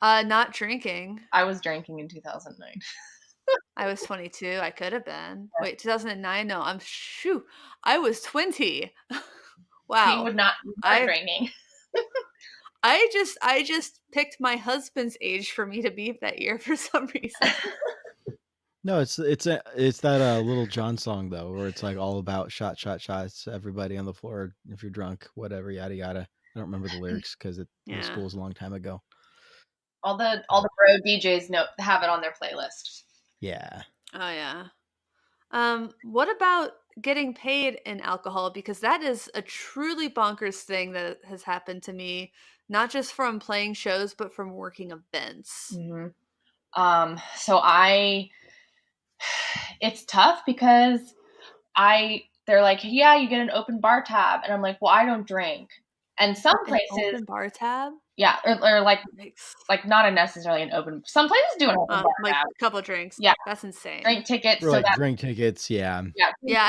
Speaker 1: Not drinking.
Speaker 3: I was drinking in 2009.
Speaker 1: I was 22. I could have been. Wait, 2009? No, I was 20.
Speaker 3: So you
Speaker 1: Wow.
Speaker 3: would not you weren't
Speaker 1: I
Speaker 3: drinking.
Speaker 1: I just picked my husband's age for me to be that year for some reason.
Speaker 2: No, it's that little John song though, where it's like all about shot, shot, shots, everybody on the floor. If you're drunk, whatever, yada yada. I don't remember the lyrics because the
Speaker 1: Yeah.
Speaker 2: school was a long time ago.
Speaker 3: All the bro DJs know have it on their playlist.
Speaker 2: Yeah.
Speaker 1: Oh yeah. What about getting paid in alcohol? Because that is a truly bonkers thing that has happened to me, not just from playing shows, but from working events.
Speaker 3: Hmm. So it's tough because they're like, yeah, you get an open bar tab, and I'm like, well, I don't drink, and some
Speaker 1: An
Speaker 3: places,
Speaker 1: open bar tab?
Speaker 3: yeah, or
Speaker 1: Yikes.
Speaker 3: like not a necessarily an open. Some places do an open bar
Speaker 1: Like
Speaker 3: tab.
Speaker 1: a couple of drinks.
Speaker 3: Yeah,
Speaker 1: That's insane.
Speaker 3: drink tickets.
Speaker 2: For
Speaker 3: So
Speaker 2: like
Speaker 3: that
Speaker 2: drink tickets, yeah.
Speaker 3: yeah,
Speaker 1: Yeah,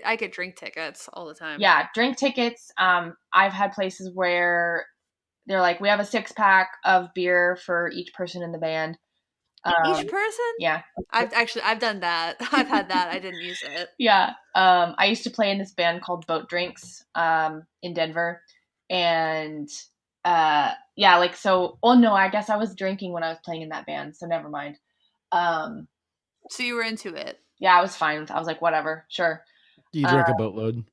Speaker 1: I get drink tickets all the time.
Speaker 3: yeah, drink tickets. I've had places where they're like, we have a 6-pack of beer for each person in the band.
Speaker 1: Each person?
Speaker 3: Yeah,
Speaker 1: I've done that. I've had that. I didn't use it.
Speaker 3: yeah. I used to play in this band called Boat Drinks in Denver, and yeah, like so. Oh no, I guess I was drinking when I was playing in that band, so never mind. Um,
Speaker 1: So you were into it.
Speaker 3: yeah, I was fine with. I was like, whatever, sure.
Speaker 2: You drank a boatload.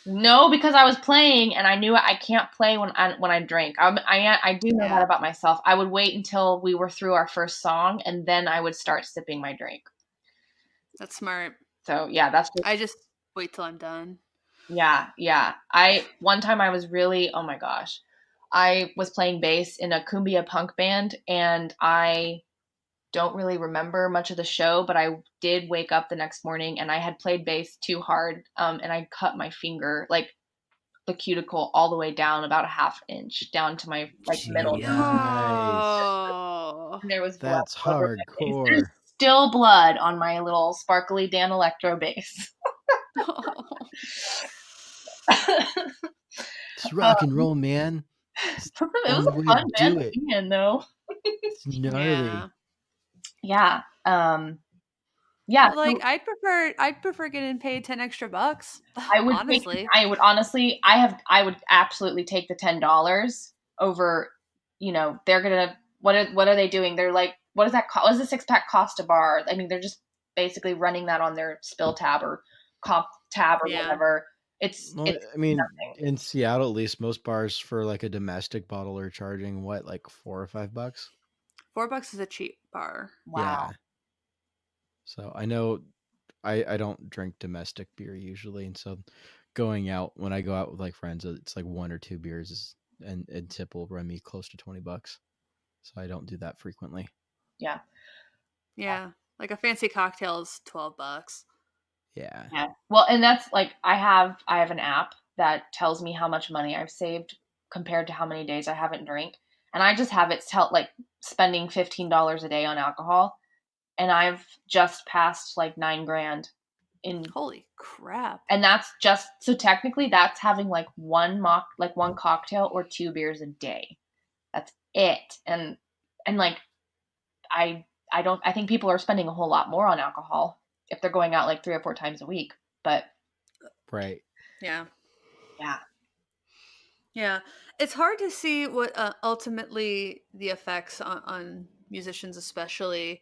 Speaker 3: No, because I was playing and I knew I can't play when I drink. I do know that
Speaker 1: Yeah.
Speaker 3: about myself. I would wait until we were through our first song and then I would start sipping my drink.
Speaker 1: That's smart.
Speaker 3: So yeah, that's just
Speaker 1: I just wait till I'm done.
Speaker 3: yeah. I one time I was really, oh my gosh. I was playing bass in a cumbia punk band and I don't really remember much of the show, but I did wake up the next morning and I had played bass too hard, and I cut my finger, like the cuticle, all the way down about a half inch down to my like middle.
Speaker 2: Nice.
Speaker 1: Oh.
Speaker 3: And there was blood
Speaker 2: That's
Speaker 3: all over my face. There's
Speaker 2: hardcore.
Speaker 3: still blood on my little sparkly Dan Electro bass.
Speaker 2: It's rock and roll, man. It's the
Speaker 3: It was
Speaker 2: only
Speaker 3: a
Speaker 2: way to
Speaker 3: fun
Speaker 2: do
Speaker 3: band
Speaker 2: it.
Speaker 3: to be in, though.
Speaker 2: It's gnarly.
Speaker 1: Yeah.
Speaker 3: Yeah. Yeah.
Speaker 1: But like I'd prefer getting paid 10 extra bucks. Honestly.
Speaker 3: I would honestly, I would absolutely take the $10 over, they're gonna, what are they doing? They're like, what does that cost? What does a 6-pack cost a bar? I mean, they're just basically running that on their spill tab or comp tab or
Speaker 1: Yeah.
Speaker 3: whatever.
Speaker 2: Well,
Speaker 3: It's
Speaker 2: I mean,
Speaker 3: nothing.
Speaker 2: in Seattle, at least most bars for like a domestic bottle are charging what, like $4 or $5?
Speaker 1: $4 is a cheap bar.
Speaker 3: Wow.
Speaker 2: Yeah. So I know I don't drink domestic beer usually, and so going out when I go out with like friends, it's like one or two beers, and tip will run me close to $20. So I don't do that frequently.
Speaker 3: Yeah.
Speaker 1: Yeah. Like a fancy cocktail is $12.
Speaker 2: Yeah.
Speaker 3: Yeah. Well, and that's like I have an app that tells me how much money I've saved compared to how many days I haven't drank. And I just have it tell like spending $15 a day on alcohol, and I've just passed like 9 grand in.
Speaker 1: Holy crap.
Speaker 3: And that's just so technically that's having like one cocktail or two beers a day. That's it. And like I think people are spending a whole lot more on alcohol if they're going out like 3 or 4 times a week. But
Speaker 2: Right.
Speaker 1: Yeah.
Speaker 3: yeah.
Speaker 1: Yeah. It's hard to see what ultimately the effects on musicians, especially,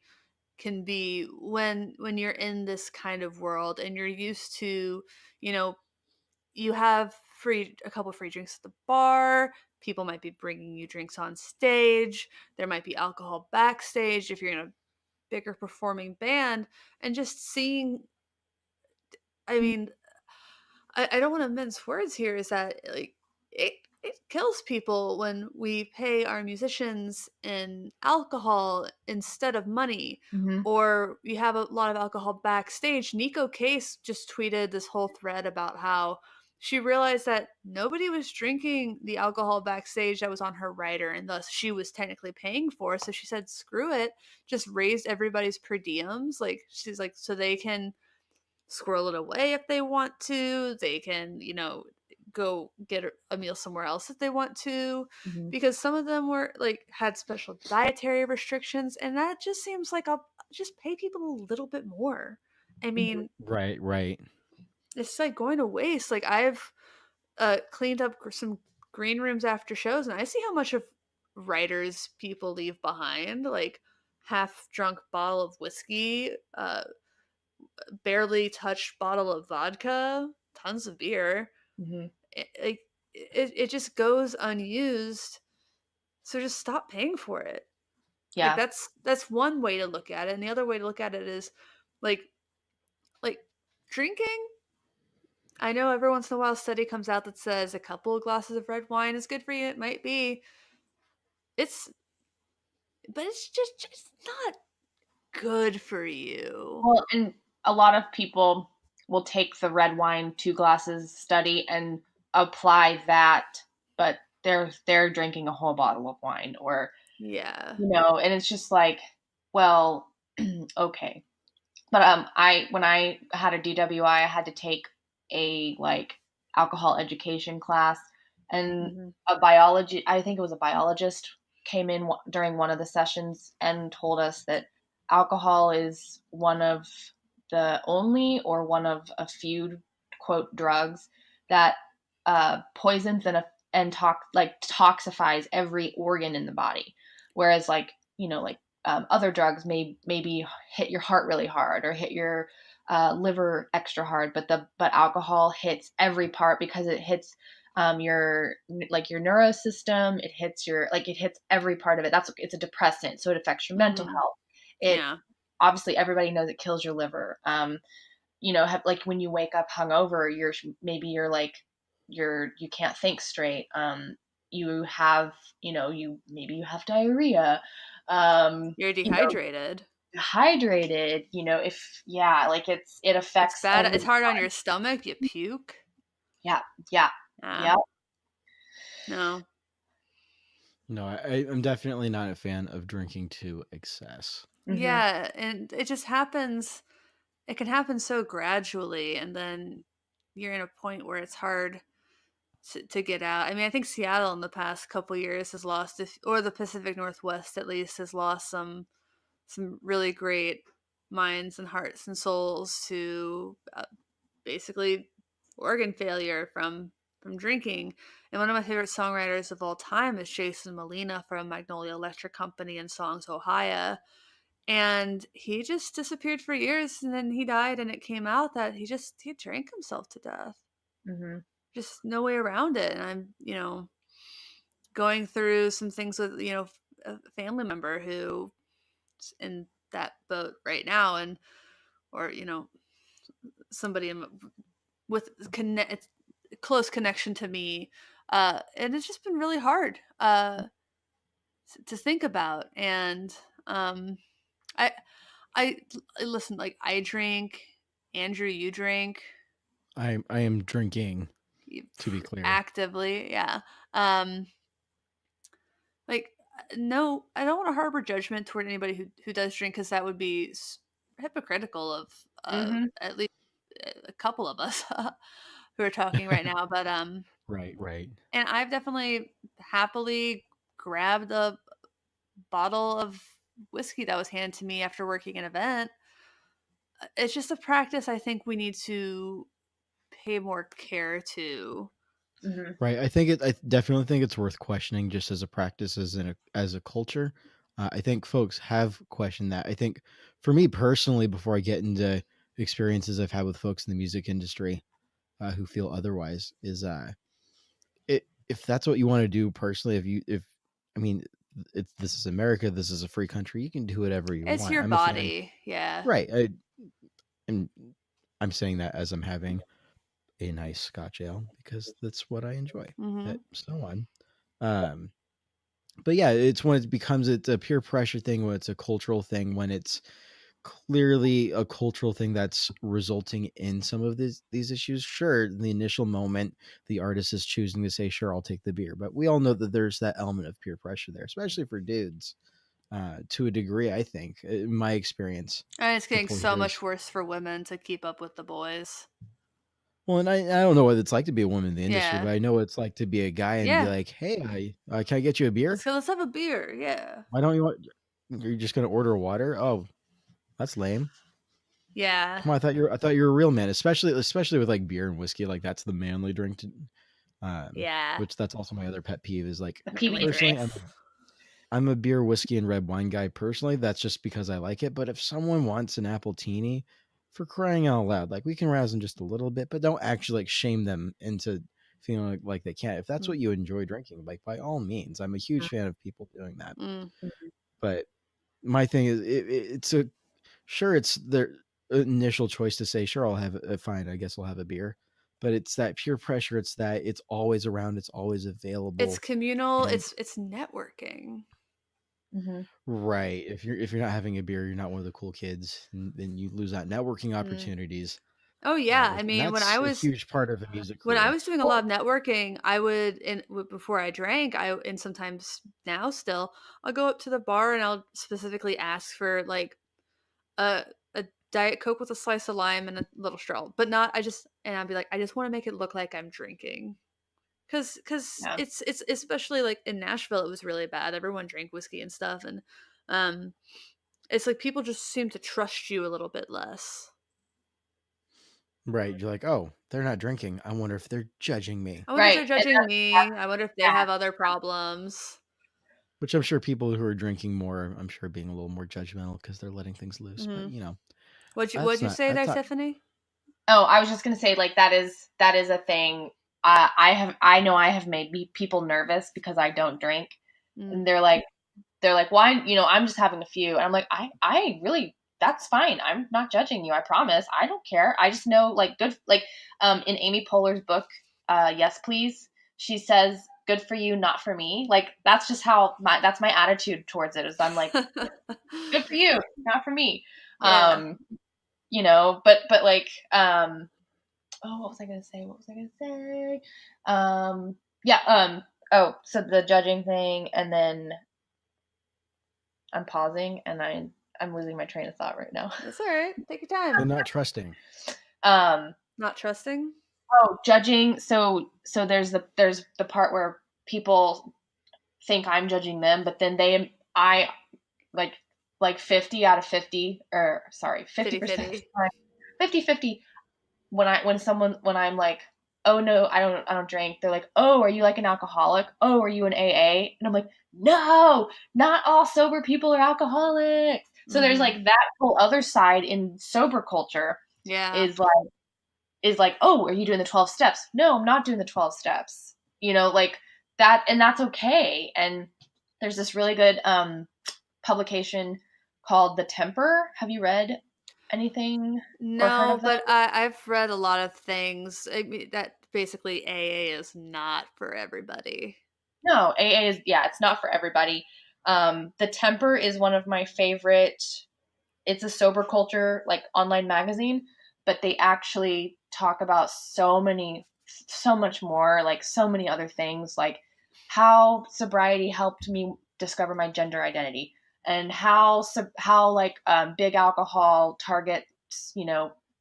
Speaker 1: can be when you're in this kind of world and you're used to, you know, you have a couple free drinks at the bar. People might be bringing you drinks on stage. There might be alcohol backstage if you're in a bigger performing band, and just seeing. I mean, I don't want to mince words here. Is that like it kills people when we pay our musicians in alcohol instead of money,
Speaker 3: Mm-hmm.
Speaker 1: or we have a lot of alcohol backstage. Nico Case just tweeted this whole thread about how she realized that nobody was drinking the alcohol backstage that was on her rider, and thus she was technically paying for. So she said, "Screw it," just raised everybody's per diems. Like she's like, so they can squirrel it away if they want to. They can, go get a meal somewhere else if they want to,
Speaker 3: Mm-hmm.
Speaker 1: because some of them were like had special dietary restrictions, and that just seems like I'll just pay people a little bit more. I mean,
Speaker 2: Right. Right.
Speaker 1: it's like going to waste. Like I've cleaned up some green rooms after shows, and I see how much of writers people leave behind, like half drunk bottle of whiskey, barely touched bottle of vodka, tons of beer.
Speaker 3: Mm-hmm.
Speaker 1: It just goes unused. So just stop paying for it. Like
Speaker 3: Yeah.
Speaker 1: that's one way to look at it, and the other way to look at it is like like drinking. I know every once in a while a study comes out that says a couple of glasses of red wine is good for you. It might be. It's but it's just not good for you.
Speaker 3: Well, and a lot of people will take the red wine 2 glasses study and apply that, but they're drinking a whole bottle of wine, or
Speaker 1: Yeah.
Speaker 3: and it's just like, well, okay. But I when I had a DWI, I had to take a like alcohol education class, and
Speaker 1: Mm-hmm.
Speaker 3: I think it was a biologist came in during one of the sessions and told us that alcohol is one of the only or one of a few quote drugs that poisons and toxifies every organ in the body, whereas like other drugs maybe hit your heart really hard or hit your liver extra hard, but alcohol hits every part because it hits your neurosystem. It hits every part of it. It's a depressant, so it affects your mental
Speaker 1: Mm-hmm.
Speaker 3: health. It
Speaker 1: Yeah.
Speaker 3: obviously everybody knows it kills your liver. Like when you wake up hungover, you're like you can't think straight. You have you have diarrhea. Um,
Speaker 1: You're
Speaker 3: you know,
Speaker 1: dehydrated.
Speaker 3: hydrated. If like it
Speaker 1: It's
Speaker 3: affects
Speaker 1: bad.
Speaker 3: every.
Speaker 1: It's hard on your stomach. You puke.
Speaker 3: Yeah, yeah,
Speaker 1: Yeah.
Speaker 3: yeah.
Speaker 1: No.
Speaker 2: No, I'm definitely not a fan of drinking to excess.
Speaker 3: Hmm.
Speaker 1: Yeah, and it just happens. It can happen so gradually, and then you're in a point where it's hard to get out. I mean, I think Seattle in the past couple years has lost, or the Pacific Northwest at least, has lost some really great minds and hearts and souls to basically organ failure from drinking. And one of my favorite songwriters of all time is Jason Molina from Magnolia Electric Company and Songs Ohio. And he just disappeared for years, and then he died, and it came out that he drank himself to death.
Speaker 3: Hmm.
Speaker 1: Just no way around it. And I'm, going through some things with, a family member who's in that boat right now, and or somebody with close connection to me, and it's just been really hard to think about. And I I listen, like, I drink. Andrew, you drink
Speaker 2: I am drinking, to be clear.
Speaker 1: actively, yeah. Um, like, no, I don't want to harbor judgment toward anybody who does drink, because that would be hypocritical of
Speaker 3: Mm-hmm.
Speaker 1: at least a couple of us who are talking right now. But
Speaker 2: Right, right.
Speaker 1: and I've definitely happily grabbed a bottle of whiskey that was handed to me after working an event. It's just a practice I think we need to pay more care to.
Speaker 3: Mm-hmm.
Speaker 2: Right. I definitely think it's worth questioning just as a practice, as a culture. I think folks have questioned that. I think for me personally, before I get into experiences I've had with folks in the music industry who feel otherwise, is if that's what you want to do personally, if I mean, this is America, this is a free country, you can do whatever you
Speaker 1: It's
Speaker 2: want.
Speaker 1: your
Speaker 2: I'm a fan,
Speaker 1: body, yeah.
Speaker 2: right? And I'm saying that as I'm having a nice Scotch ale because that's what I enjoy.
Speaker 1: Hmm.
Speaker 2: So on. Um, but yeah, it's when it's a peer pressure thing, when it's a cultural thing, when it's clearly a cultural thing that's resulting in some of these issues. Sure, in the initial moment, the artist is choosing to say, "Sure, I'll take the beer," but we all know that there's that element of peer pressure there, especially for dudes, to a degree. I think, in my experience,
Speaker 1: And it's getting
Speaker 2: before
Speaker 1: so much
Speaker 2: here's
Speaker 1: worse for women to keep up with the boys.
Speaker 2: well, and I don't know what it's like to be a woman in the industry,
Speaker 1: Yeah.
Speaker 2: but I know what it's like to be a guy and be
Speaker 1: Yeah.
Speaker 2: like, "Hey, can I get you a beer?
Speaker 1: Let's have a beer. Yeah.
Speaker 2: Why don't you want? You're just gonna order water? Oh, that's lame.
Speaker 1: Yeah.
Speaker 2: Come on, I thought you were a real man, especially with like beer and whiskey. Like that's the manly drink to,
Speaker 1: Yeah.
Speaker 2: which that's also my other pet peeve is like
Speaker 3: The
Speaker 1: Manly
Speaker 3: PB
Speaker 2: personally,
Speaker 3: drink.
Speaker 1: drinks.
Speaker 2: I'm a beer, whiskey, and red wine guy personally. That's just because I like it. But if someone wants an appletini, for crying out loud, like we can razz them just a little bit, but don't actually like shame them into feeling like they can't. If that's what you enjoy drinking, like by all means, I'm a huge fan of people doing that.
Speaker 1: Mm.
Speaker 2: But my thing is, it's a sure it's their initial choice to say, sure, I'll have a fine. I guess I'll have a beer. But it's that peer pressure. It's that it's always around. It's always
Speaker 1: It's
Speaker 2: available.
Speaker 1: communal.
Speaker 2: And
Speaker 1: It's networking.
Speaker 3: Mm-hmm.
Speaker 2: right, if you're not having a beer, you're not one of the cool kids, and then you lose out networking
Speaker 1: Mm.
Speaker 2: opportunities.
Speaker 1: Oh yeah. I
Speaker 2: And
Speaker 1: mean,
Speaker 2: that's a huge part of the music
Speaker 1: when I
Speaker 2: career.
Speaker 1: was doing a lot of networking, I would before I drank, and sometimes now still, I'll go up to the bar and I'll specifically ask for like a diet coke with a slice of lime and a little straw, but not and I'd be like, I just want to make it look like I'm drinking. Cuz
Speaker 3: Yeah.
Speaker 1: it's especially like in Nashville it was really bad. Everyone drank whiskey and stuff, and um it's like people just seem to trust you a little bit less.
Speaker 2: Right, you're like, oh, they're not drinking. I wonder if they're judging me.
Speaker 1: I wonder if
Speaker 3: Right.
Speaker 1: they're
Speaker 3: And
Speaker 1: judging me. I wonder if they have other problems.
Speaker 2: Which I'm sure people who are drinking more, I'm sure being a little more judgmental because they're letting things loose. But
Speaker 1: Mhm.
Speaker 2: that's
Speaker 1: What'd you
Speaker 2: not
Speaker 1: say
Speaker 2: that's
Speaker 1: there,
Speaker 2: not
Speaker 1: Tiffany?
Speaker 3: oh, I was just gonna say, like, that is a thing. I know I have made people nervous because I don't drink,
Speaker 1: Mm.
Speaker 3: and they're like, why? I'm just having a few, and I'm like, I really, that's fine. I'm not judging you. I promise. I don't care. I just know, like, good, like, in Amy Poehler's book, Yes Please, she says, good for you, not for me. Like, that's just that's my attitude towards it. Is I'm like, good for you, not for me.
Speaker 1: Yeah.
Speaker 3: But like, oh, what was I gonna say? Yeah. Oh, so the judging thing, and then I'm pausing, and I'm losing my train of thought right now.
Speaker 1: That's all right. Take your
Speaker 2: the
Speaker 1: time.
Speaker 2: not trusting.
Speaker 3: um.
Speaker 1: Not trusting?
Speaker 3: Oh, judging. So there's the part where people think I'm judging them, but then I like 50 out of 50, or sorry, 50% of the
Speaker 1: 50-50.
Speaker 3: time, 50-50, when I'm like, oh no, I don't drink, they're like, oh, are you like an alcoholic? Oh, are you an AA? And I'm like, no, not all sober people are alcoholics. So there's
Speaker 1: Mhm.
Speaker 3: like that whole other side in sober culture
Speaker 1: Yeah.
Speaker 3: is like, oh, are you doing the 12 steps? No, I'm not doing the 12 steps. Like that, and that's okay. And there's this really good publication called The Temper. Have you read anything or heard
Speaker 1: No,
Speaker 3: of them?
Speaker 1: but I've read a lot of things. I mean, that basically AA is not for everybody.
Speaker 3: No, AA is, yeah, it's not for everybody. The Temper is one of my favorite. It's a sober culture like online magazine, but they actually talk about so much more, like so many other things, like how sobriety helped me discover my gender identity, and how like big alcohol targets,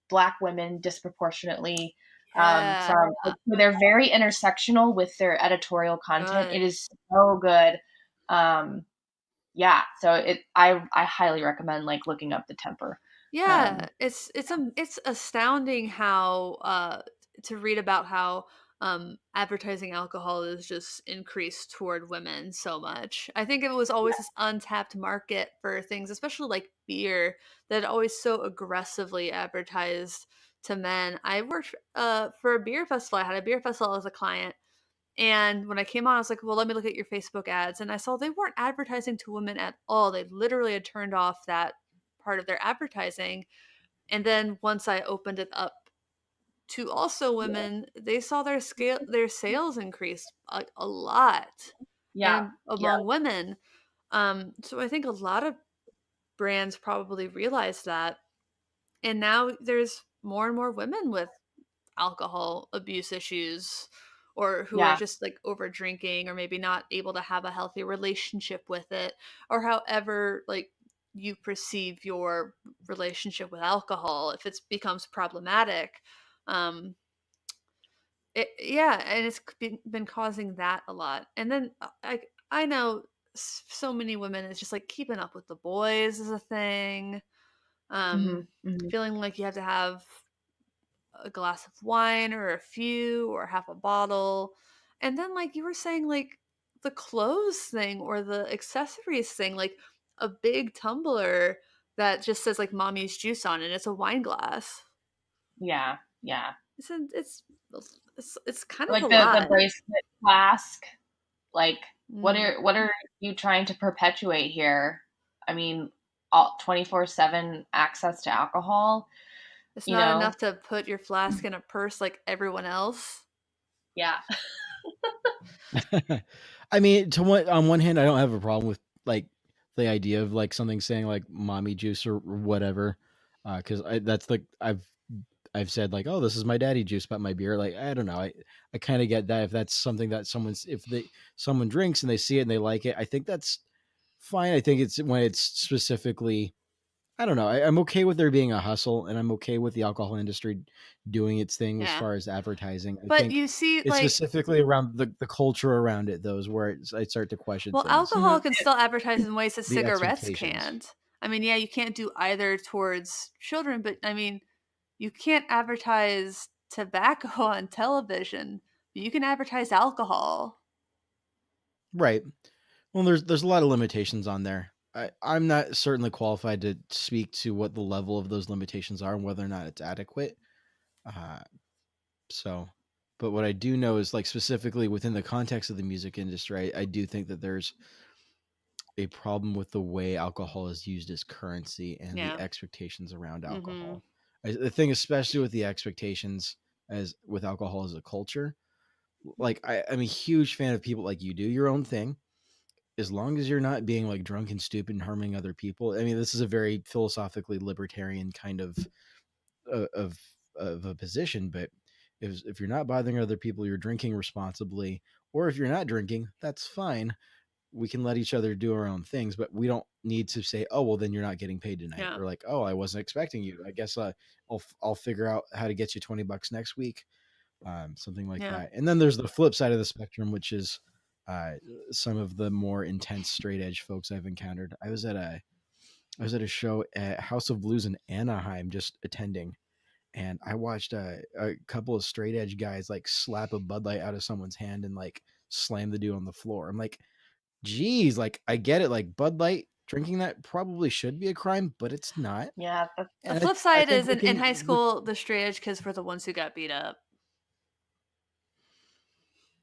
Speaker 3: black women disproportionately.
Speaker 1: Yeah,
Speaker 3: From they're very intersectional with their editorial content. It
Speaker 1: good.
Speaker 3: is so good. Um, yeah, so I highly recommend like looking up the temper.
Speaker 1: Yeah,
Speaker 3: Um,
Speaker 1: it's astounding how to read about how advertising alcohol is just increased toward women so much. I think it was always this untapped market for things, especially like beer, that always so aggressively advertised to men. I worked for a beer festival. I had a beer festival as a client. And when I came on, I was like, well, let me look at your Facebook ads. And I saw they weren't advertising to women at all. They literally had turned off that part of their advertising. And then once I opened it up to also
Speaker 3: yeah,
Speaker 1: women, they saw their sales increase a lot
Speaker 3: yeah,
Speaker 1: and
Speaker 3: yeah,
Speaker 1: among women. So I think a lot of brands probably realized that. And now there's more and more women with alcohol abuse issues or who are
Speaker 3: yeah,
Speaker 1: just like over drinking or maybe not able to have a healthy relationship with it or however like you perceive your relationship with alcohol if it becomes problematic. um yeah, and it's been causing that a lot. And then I know so many women, it's just like keeping up with the boys is a thing.
Speaker 3: hmm
Speaker 1: um
Speaker 3: hmm
Speaker 1: Feeling like you have to have a glass of wine or a few or half a bottle. And then like you were saying, like the clothes thing or the accessories thing, like a big tumbler that just says like mommy's juice on it. It's a wine glass.
Speaker 3: yeah, yeah.
Speaker 1: It's kind of a
Speaker 3: Like the
Speaker 1: lot.
Speaker 3: bracelet clasp. Like,
Speaker 1: Mm.
Speaker 3: what are you trying to perpetuate here? I mean, all 24/7 access to alcohol.
Speaker 1: It's
Speaker 3: You
Speaker 1: not
Speaker 3: know,
Speaker 1: enough to put your flask in a purse like everyone else.
Speaker 3: yeah,
Speaker 2: I mean, on one hand, I don't have a problem with like the idea of like something saying like mommy juice or whatever, because that's like I've said like, oh, this is my daddy juice, but my beer. Like, I don't know. I kind of get that if that's something that someone drinks and they see it and they like it. I think that's fine. I think it's when it's specifically. I don't know. I'm okay with there being a hustle, and I'm okay with the alcohol industry doing its thing as
Speaker 1: Yeah.
Speaker 2: far as advertising. I
Speaker 1: But
Speaker 2: think
Speaker 1: you see,
Speaker 2: it's
Speaker 1: like,
Speaker 2: specifically around the culture around it, though, is where I start to question
Speaker 1: well,
Speaker 2: things.
Speaker 3: hmm
Speaker 1: alcohol can still advertise in ways that
Speaker 2: The
Speaker 1: cigarettes
Speaker 2: expectations.
Speaker 1: can't. I mean, yeah, you can't do either towards children, but I mean, you can't advertise tobacco on television, but you can advertise alcohol.
Speaker 2: Right. Well, there's a lot of limitations on there. I'm not certainly qualified to speak to what the level of those limitations are and whether or not it's adequate. Uh, so, but what I do know is like specifically within the context of the music industry, I do think that there's a problem with the way alcohol is used as currency and the
Speaker 1: Yeah.
Speaker 2: expectations around
Speaker 1: Mhm.
Speaker 2: alcohol. The thing, especially with the expectations as with alcohol as a culture, like I'm a huge fan of people like you do your own thing as long as you're not being like drunk and stupid and harming other people. I mean, this is a very philosophically libertarian kind uh, of of a position, but if you're not bothering other people, you're drinking responsibly, or if you're not drinking, that's fine. We can let each other do our own things, but we don't need to say, "Oh, well, then you're not getting paid tonight,"
Speaker 1: Yeah.
Speaker 2: or like, "Oh, I wasn't expecting you. I guess I'll figure out how to get you $20 next week," something like
Speaker 1: Yeah.
Speaker 2: that. And then there's the flip side of the spectrum, which is uh, some of the more intense straight edge folks I've encountered. I was at a show at House of Blues in Anaheim, just attending, and I watched a couple of straight edge guys like slap a Bud Light out of someone's hand and like slam the dude on the floor. I'm like, geez, like I get it, like Bud Light drinking that probably should be a crime, but it's not.
Speaker 3: yeah.
Speaker 1: The
Speaker 2: And
Speaker 1: flip
Speaker 2: I
Speaker 1: side
Speaker 2: think
Speaker 1: is
Speaker 2: we
Speaker 1: in
Speaker 2: can
Speaker 1: high school, the straight edge kids were the ones who got beat up.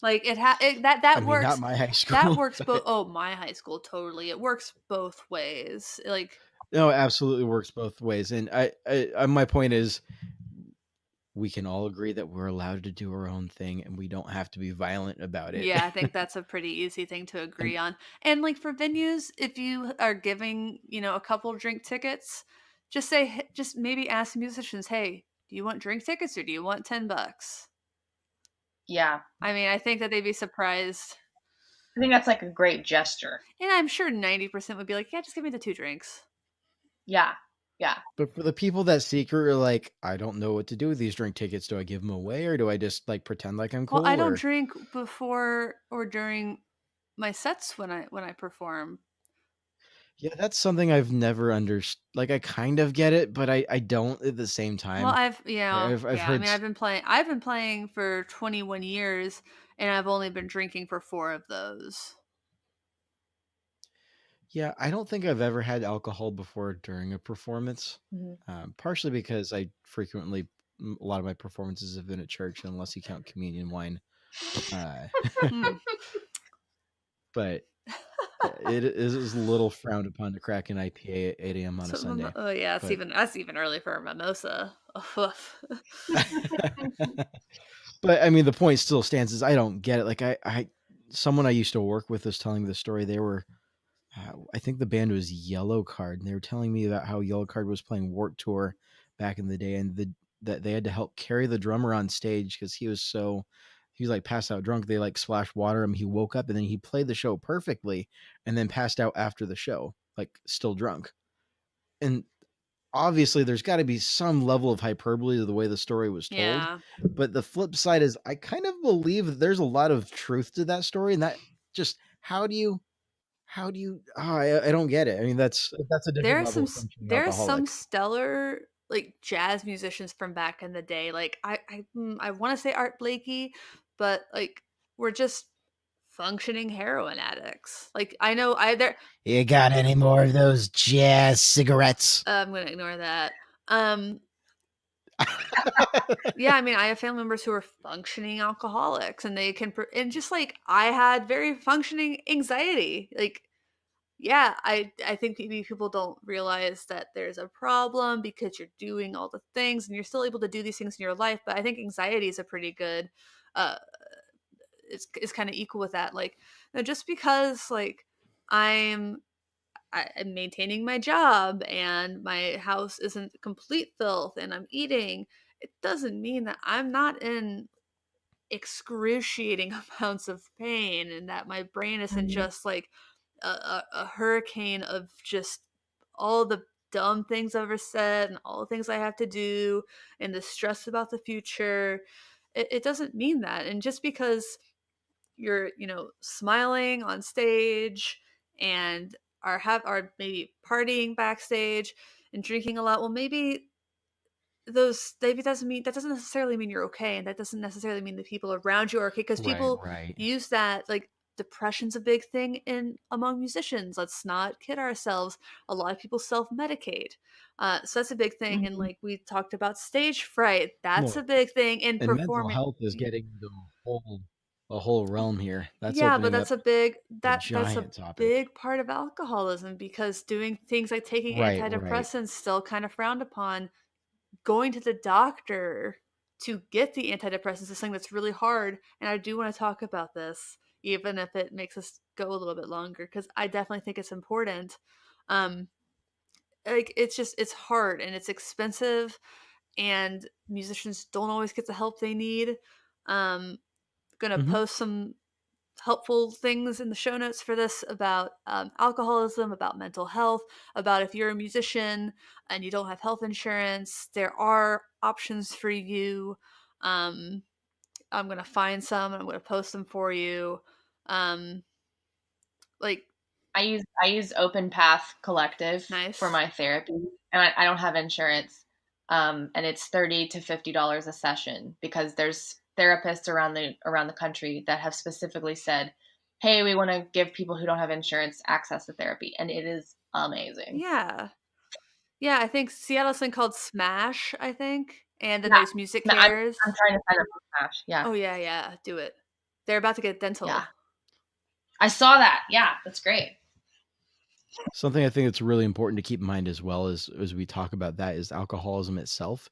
Speaker 1: Like, that
Speaker 2: I mean, not
Speaker 1: works.
Speaker 2: my high
Speaker 1: That
Speaker 2: school,
Speaker 1: works both.
Speaker 2: but
Speaker 1: Oh, my high school, totally. It works both ways. Like,
Speaker 2: no, it absolutely works both ways. And my point is, we can all agree that we're allowed to do our own thing, and we don't have to be violent about it.
Speaker 1: yeah, I think that's a pretty easy thing to agree
Speaker 2: And
Speaker 1: on. And like for venues, if you are giving, a couple drink tickets, just maybe ask musicians, "Hey, do you want drink tickets or do you want $10?"
Speaker 3: Yeah.
Speaker 1: I mean, I think that they'd be surprised.
Speaker 3: I think that's like a great gesture.
Speaker 1: And I'm sure 90% would be like, "Yeah, just give me the 2 drinks."
Speaker 3: Yeah. Yeah.
Speaker 2: but for the people that secretly are like, I don't know what to do with these drink tickets. Do I give them away, or do I just like pretend like I'm
Speaker 1: Well, I
Speaker 2: cool?
Speaker 1: don't
Speaker 2: Or
Speaker 1: drink before or during my sets when I perform.
Speaker 2: yeah, that's something I've never understood. Like, I kind of get it, but I don't at the same
Speaker 1: Well,
Speaker 2: time.
Speaker 1: I've yeah,
Speaker 2: I've
Speaker 1: yeah. I
Speaker 2: heard
Speaker 1: mean, I've been playing for 21 years, and I've only been drinking for 4 of those.
Speaker 2: Yeah, I don't think I've ever had alcohol before during a performance.
Speaker 3: Mhm.
Speaker 2: Partially because I frequently, a lot of my performances have been at church, unless you count communion wine. Uh,
Speaker 1: Hmm.
Speaker 2: but it is a little frowned upon to crack an IPA at 8 a.m. on a Sunday.
Speaker 1: Oh yeah,
Speaker 2: But
Speaker 1: that's even early for a mimosa. Oof.
Speaker 2: but I mean, the point still stands is I don't get it. Like someone I used to work with was telling me the story. They were I think the band was Yellow Card, and they were telling me about how Yellow Card was playing Warped Tour back in the day, and that they had to help carry the drummer on stage because he was like passed out drunk. They like splashed water him. He woke up and then he played the show perfectly, and then passed out after the show, like still drunk. And obviously, there's got to be some level of hyperbole to the way the story was told.
Speaker 1: Yeah.
Speaker 2: But the flip side is, I kind of believe that there's a lot of truth to that story, and that just how do you I don't get it. I mean, that's a
Speaker 1: There
Speaker 2: different
Speaker 1: are some
Speaker 2: level of
Speaker 1: s
Speaker 2: functioning
Speaker 1: there are some
Speaker 2: alcoholic.
Speaker 1: stellar, like, jazz musicians from back in the day, like, I wanna say Art Blakey, but, like, we're just functioning heroin addicts. Like, I know I there
Speaker 2: You got any more of those jazz cigarettes?
Speaker 1: I'm gonna ignore that. Um, yeah, I mean, I have family members who are functioning alcoholics, and they can and just like I had very functioning anxiety, like, yeah, I think maybe people don't realize that there's a problem because you're doing all the things and you're still able to do these things in your life. But I think anxiety is a pretty good, uh, it's kind of equal with that. Like, just because like I'm I'm maintaining my job and my house isn't complete filth and I'm eating, it doesn't mean that I'm not in excruciating amounts of pain and that my brain isn't
Speaker 3: Mhm.
Speaker 1: just like a hurricane of just all the dumb things I've ever said and all the things I have to do and the stress about the future. It doesn't mean that. And just because you're, smiling on stage and are maybe partying backstage and drinking a lot, well, that doesn't necessarily mean you're okay, and that doesn't necessarily mean the people around you are okay, because
Speaker 2: Right,
Speaker 1: people
Speaker 2: right.
Speaker 1: use that, like, depression's a big thing in among musicians, let's not kid ourselves. A lot of people self-medicate, so that's a big thing, and,
Speaker 3: Mhm.
Speaker 1: like, we talked about stage fright, that's a
Speaker 2: Well,
Speaker 1: big thing in
Speaker 2: and mental
Speaker 1: performing.
Speaker 2: health is getting into a whole realm here. That's
Speaker 1: Yeah, but
Speaker 2: opening
Speaker 1: that's
Speaker 2: up
Speaker 1: a big
Speaker 2: a
Speaker 1: that's a
Speaker 2: giant topic.
Speaker 1: big part of alcoholism, because doing things like taking
Speaker 2: Right, right.
Speaker 1: antidepressants still kind of frowned upon. Going to the doctor to get the antidepressants is something that's really hard, and I do wanna talk about this, even if it makes us go a little bit longer, because I definitely think it's important. Um, like, it's hard and it's expensive, and musicians don't always get the help they need. Gonna
Speaker 2: Hmm.
Speaker 1: post some helpful things in the show notes for this about alcoholism, about mental health, about if you're a musician and you don't have health insurance, there are options for you. Um, I'm going to find some and I'm going to post them for you. Um, like,
Speaker 3: I use Open Path Collective for
Speaker 1: nice.
Speaker 3: my therapy, and I don't have insurance. And it's $30 to $50 a session because there's therapists around the country that have specifically said, "Hey, we want to give people who don't have insurance access to therapy," and it is amazing.
Speaker 1: Yeah. Yeah. I think Seattle's thing called Smash, I think. And then
Speaker 3: Yeah,
Speaker 1: there's Music
Speaker 3: I'm
Speaker 1: Cares.
Speaker 3: trying to sign up for Smash. Yeah.
Speaker 1: Oh, yeah. Yeah. Do it. They're about to get dental.
Speaker 3: Yeah. I saw that. Yeah, that's great.
Speaker 2: Something I think that's really important to keep in mind as well as we talk about that is alcoholism itself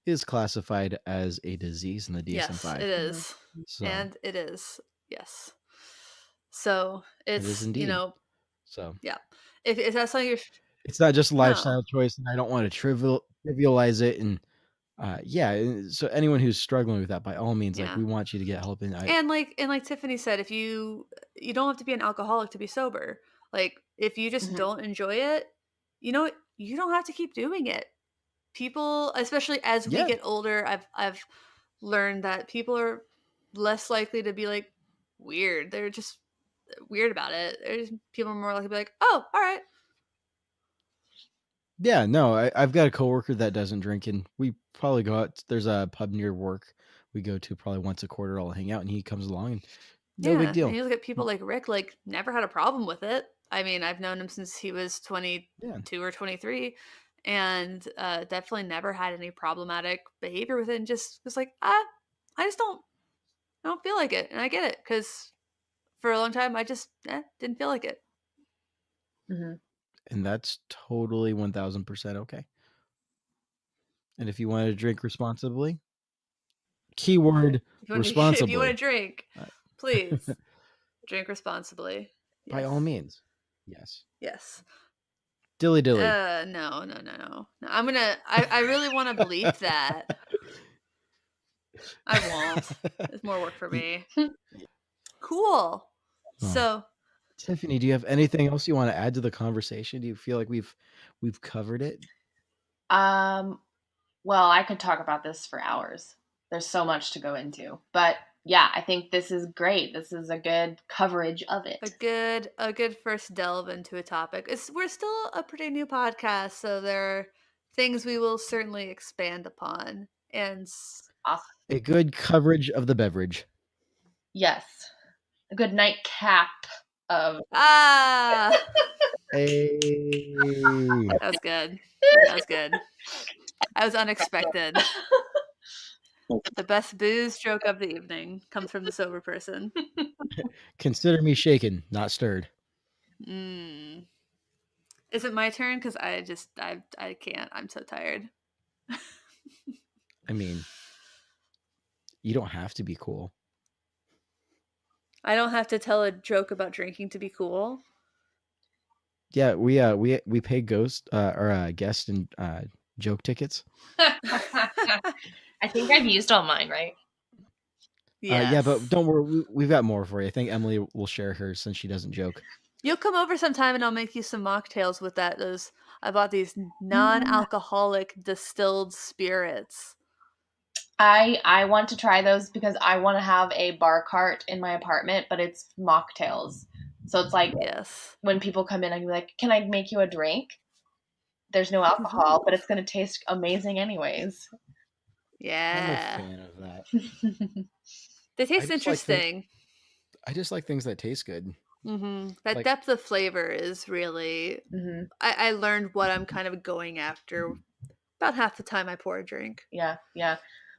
Speaker 2: is classified as a disease in the
Speaker 1: Yes,
Speaker 2: DSM-5.
Speaker 1: it is.
Speaker 2: So
Speaker 1: And it is. Yes. So
Speaker 2: it is
Speaker 1: it's,
Speaker 2: indeed. So
Speaker 1: yeah. If that's something you're
Speaker 2: it's not just a
Speaker 1: no.
Speaker 2: lifestyle choice, and I don't want to trivialize it. And so anyone who's struggling with that, by all means, like
Speaker 1: Yeah.
Speaker 2: we want you to get help.
Speaker 1: And like Tiffany said, if you don't have to be an alcoholic to be sober. Like if you just don't enjoy it, you know, you don't have to keep doing it. People, especially as we
Speaker 2: Yeah.
Speaker 1: get older, I've learned that people are less likely to be like weird. They're just weird about it. There's people are more likely to be like, oh, all right.
Speaker 2: Yeah, no, I've got a coworker that doesn't drink, and we probably go out. There's a pub near work we go to probably once a quarter. I'll hang out, and he comes along, and no big
Speaker 1: Yeah,
Speaker 2: deal.
Speaker 1: and you look at people like Rick, like never had a problem with it. I mean, I've known him since he was
Speaker 2: Yeah.
Speaker 1: 22 or 23, and definitely never had any problematic behavior with it. And just was like, I just I don't feel like it, and I get it because for a long time I just didn't feel like it.
Speaker 2: And that's totally 1000% okay. And if you want to drink responsibly, keyword
Speaker 1: If you
Speaker 2: responsibly.
Speaker 1: want to drink, please drink responsibly.
Speaker 2: By all means, yes.
Speaker 1: Yes.
Speaker 2: Dilly dilly.
Speaker 1: No. I'm gonna. I really want to bleep that. I won't. It's more work for me. Cool. So,
Speaker 2: Tiffany, do you have anything else you want to add to the conversation? Do you feel like we've covered it?
Speaker 3: Well, I could talk about this for hours. There's so much to go into. But yeah, I think this is great. This is a good coverage of it.
Speaker 1: a good first delve into a topic. We're still a pretty new podcast, so there are things we will certainly expand upon. And
Speaker 3: awesome.
Speaker 2: A good coverage of the beverage.
Speaker 3: Yes. A good nightcap of
Speaker 2: Hey.
Speaker 1: That was good. That was good. That was unexpected. The best booze joke of the evening comes from the sober person.
Speaker 2: Consider me shaken, not stirred.
Speaker 1: Is it my turn? Because I can't. I'm so tired.
Speaker 2: I mean, you don't have to be cool.
Speaker 1: I don't have to tell a joke about drinking to be cool.
Speaker 2: Yeah, we pay guest and joke tickets.
Speaker 3: I think I've used all mine, right?
Speaker 1: Yes.
Speaker 2: Yeah, but don't worry, we've got more for you. I think Emily will share hers since she doesn't joke.
Speaker 1: You'll come over sometime and I'll make you some mocktails with that. I bought these non-alcoholic distilled spirits.
Speaker 3: I want to try those because I want to have a bar cart in my apartment, but it's mocktails. So it's like when people come in, I can be like, can I make you a drink? There's no alcohol, but it's going to taste amazing anyways.
Speaker 1: Yeah.
Speaker 2: I'm a fan of that.
Speaker 1: They taste interesting.
Speaker 2: I just like things that taste good.
Speaker 1: That depth of flavor is really... I learned what I'm kind of going after about half the time I pour a drink.
Speaker 3: Yeah.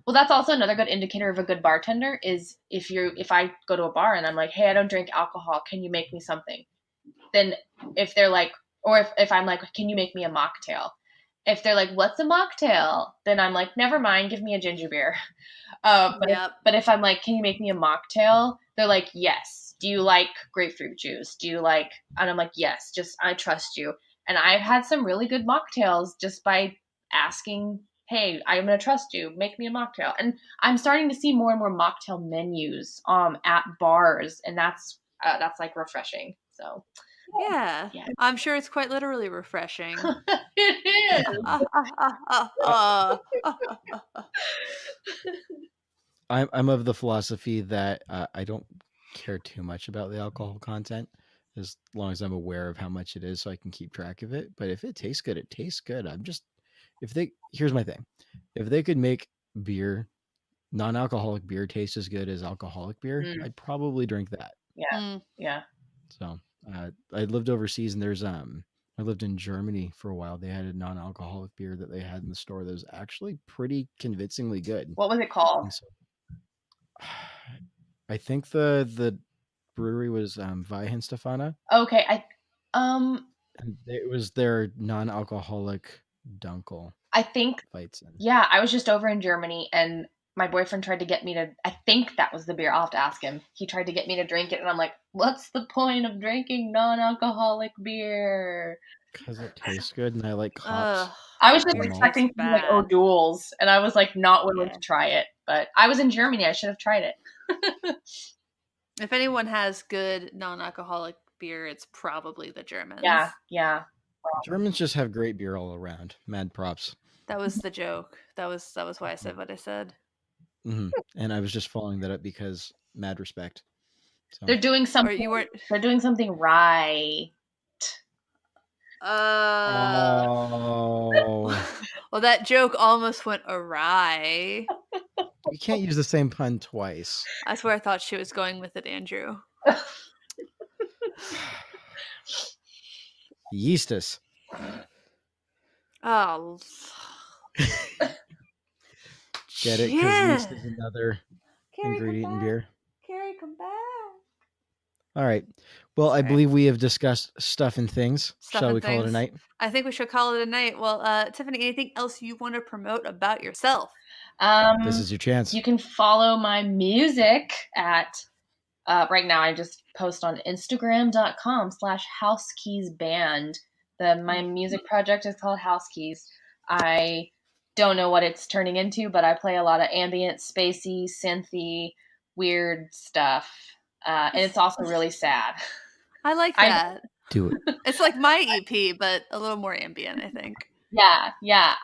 Speaker 3: Well, that's also another good indicator of a good bartender is if I go to a bar and I'm like, hey, I don't drink alcohol, can you make me something? Then if they're like, or if I'm like, can you make me a mocktail? If they're like, what's a mocktail? Then I'm like, never mind, give me a ginger beer. But if I'm like, can you make me a mocktail? They're like, yes. Do you like grapefruit juice? Do you like, and I'm like, yes, just, I trust you. And I've had some really good mocktails just by asking, hey, I'm going to trust you. Make me a mocktail. And I'm starting to see more and more mocktail menus at bars. And that's like refreshing. So
Speaker 1: yeah. I'm sure it's quite literally refreshing.
Speaker 3: It is.
Speaker 2: I'm of the philosophy that I don't care too much about the alcohol content as long as I'm aware of how much it is so I can keep track of it. But if it tastes good, it tastes good. Here's my thing. If they could make beer, non-alcoholic beer taste as good as alcoholic beer, I'd probably drink that.
Speaker 3: Yeah.
Speaker 2: So I lived overseas and I lived in Germany for a while. They had a non-alcoholic beer that they had in the store that was actually pretty convincingly good.
Speaker 3: What was it called?
Speaker 2: I think the brewery was Weihenstephaner,
Speaker 3: Okay,
Speaker 2: and it was their non-alcoholic Dunkel
Speaker 3: I think
Speaker 2: Weizen.
Speaker 3: yeah, I was just over in Germany and my boyfriend tried to get me to, I think that was the beer. I'll have to ask him. He tried to get me to drink it and I'm like, what's the point of drinking non-alcoholic beer?
Speaker 2: Because it tastes good, and I like
Speaker 1: Ugh,
Speaker 2: hops
Speaker 3: I was just
Speaker 2: and
Speaker 1: beer
Speaker 2: malt.
Speaker 1: tastes
Speaker 3: expecting to be like
Speaker 1: bad.
Speaker 3: O'Doul's and I was like not willing
Speaker 1: Yeah.
Speaker 3: to try it. But I was in Germany. I should have tried it.
Speaker 1: If anyone has good non-alcoholic beer, it's probably the Germans.
Speaker 3: Yeah, yeah.
Speaker 2: Germans just have great beer all around. Mad props.
Speaker 1: That was the joke. That was why I said what I said.
Speaker 2: Hmm. And I was just following that up because mad respect. So
Speaker 3: They're doing
Speaker 1: Or
Speaker 3: something.
Speaker 1: you weren't.
Speaker 3: They're doing something right.
Speaker 2: oh,
Speaker 1: Well, that joke almost went awry.
Speaker 2: you can't use the same pun twice.
Speaker 1: That's where I thought she was going with it, Andrew.
Speaker 2: Yeastus.
Speaker 1: Oh,
Speaker 2: Get it? Because yeast is
Speaker 1: shit.
Speaker 2: another
Speaker 1: Carrie,
Speaker 2: ingredient
Speaker 1: come
Speaker 2: in
Speaker 1: back.
Speaker 2: beer.
Speaker 1: Carrie, come back.
Speaker 2: All right. Well, I
Speaker 1: Sorry.
Speaker 2: believe we have discussed stuff and things.
Speaker 1: Stuff
Speaker 2: Shall
Speaker 1: and
Speaker 2: we call it a
Speaker 1: things.
Speaker 2: night?
Speaker 1: I think we should call it a night. Well, Tiffany, anything else you want to promote about yourself?
Speaker 2: This is your chance.
Speaker 3: You can follow my music at right now. I just post on Instagram.com/housekeysband. My music project is called House Keys. I don't know what it's turning into, but I play a lot of ambient, spacey, synthy, weird stuff, and it's also really sad.
Speaker 1: I like that.
Speaker 2: Do it.
Speaker 1: It's like my EP, but a little more ambient, I think.
Speaker 3: Yeah.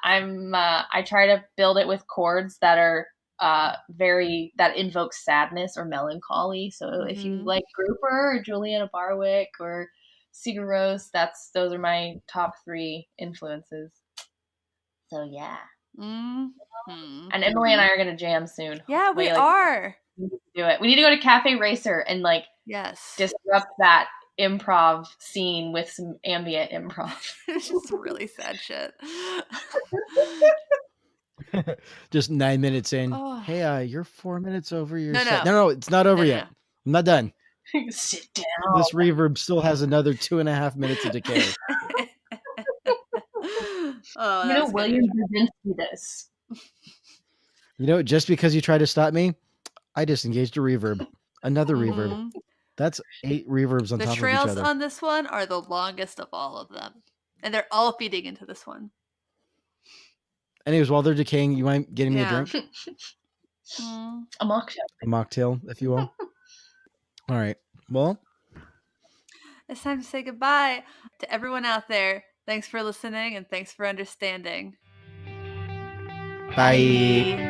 Speaker 3: I try to build it with chords that are that invoke sadness or melancholy. So if you like Grouper or Juliana Barwick or Sigur Rós, those are my top 3 influences. So yeah.
Speaker 1: Mm-hmm.
Speaker 3: And Emily and I are gonna jam soon.
Speaker 1: Yeah, we are.
Speaker 3: We need to do it. We need to go to Cafe Racer and
Speaker 1: Yes.
Speaker 3: disrupt that improv scene with some ambient improv.
Speaker 1: It's just really sad shit.
Speaker 2: Just 9 minutes in.
Speaker 1: Oh.
Speaker 2: Hey, you're 4 minutes over your
Speaker 1: No,
Speaker 2: set.
Speaker 1: no.
Speaker 2: No, it's not over yet. I'm not done.
Speaker 3: Sit down.
Speaker 2: This reverb still has another 2.5 minutes of decay.
Speaker 1: Oh,
Speaker 3: William Brzezinski this.
Speaker 2: Just because you tried to stop me, I disengaged a reverb. Another reverb. That's 8 reverbs on top of each other.
Speaker 1: The trails on this one are the longest of all of them. And they're all feeding into this one.
Speaker 2: Anyways, while they're decaying, you mind getting me a drink?
Speaker 3: A mocktail.
Speaker 2: A mocktail, if you will. All right. Well,
Speaker 1: it's time to say goodbye to everyone out there. Thanks for listening and thanks for understanding.
Speaker 2: Bye.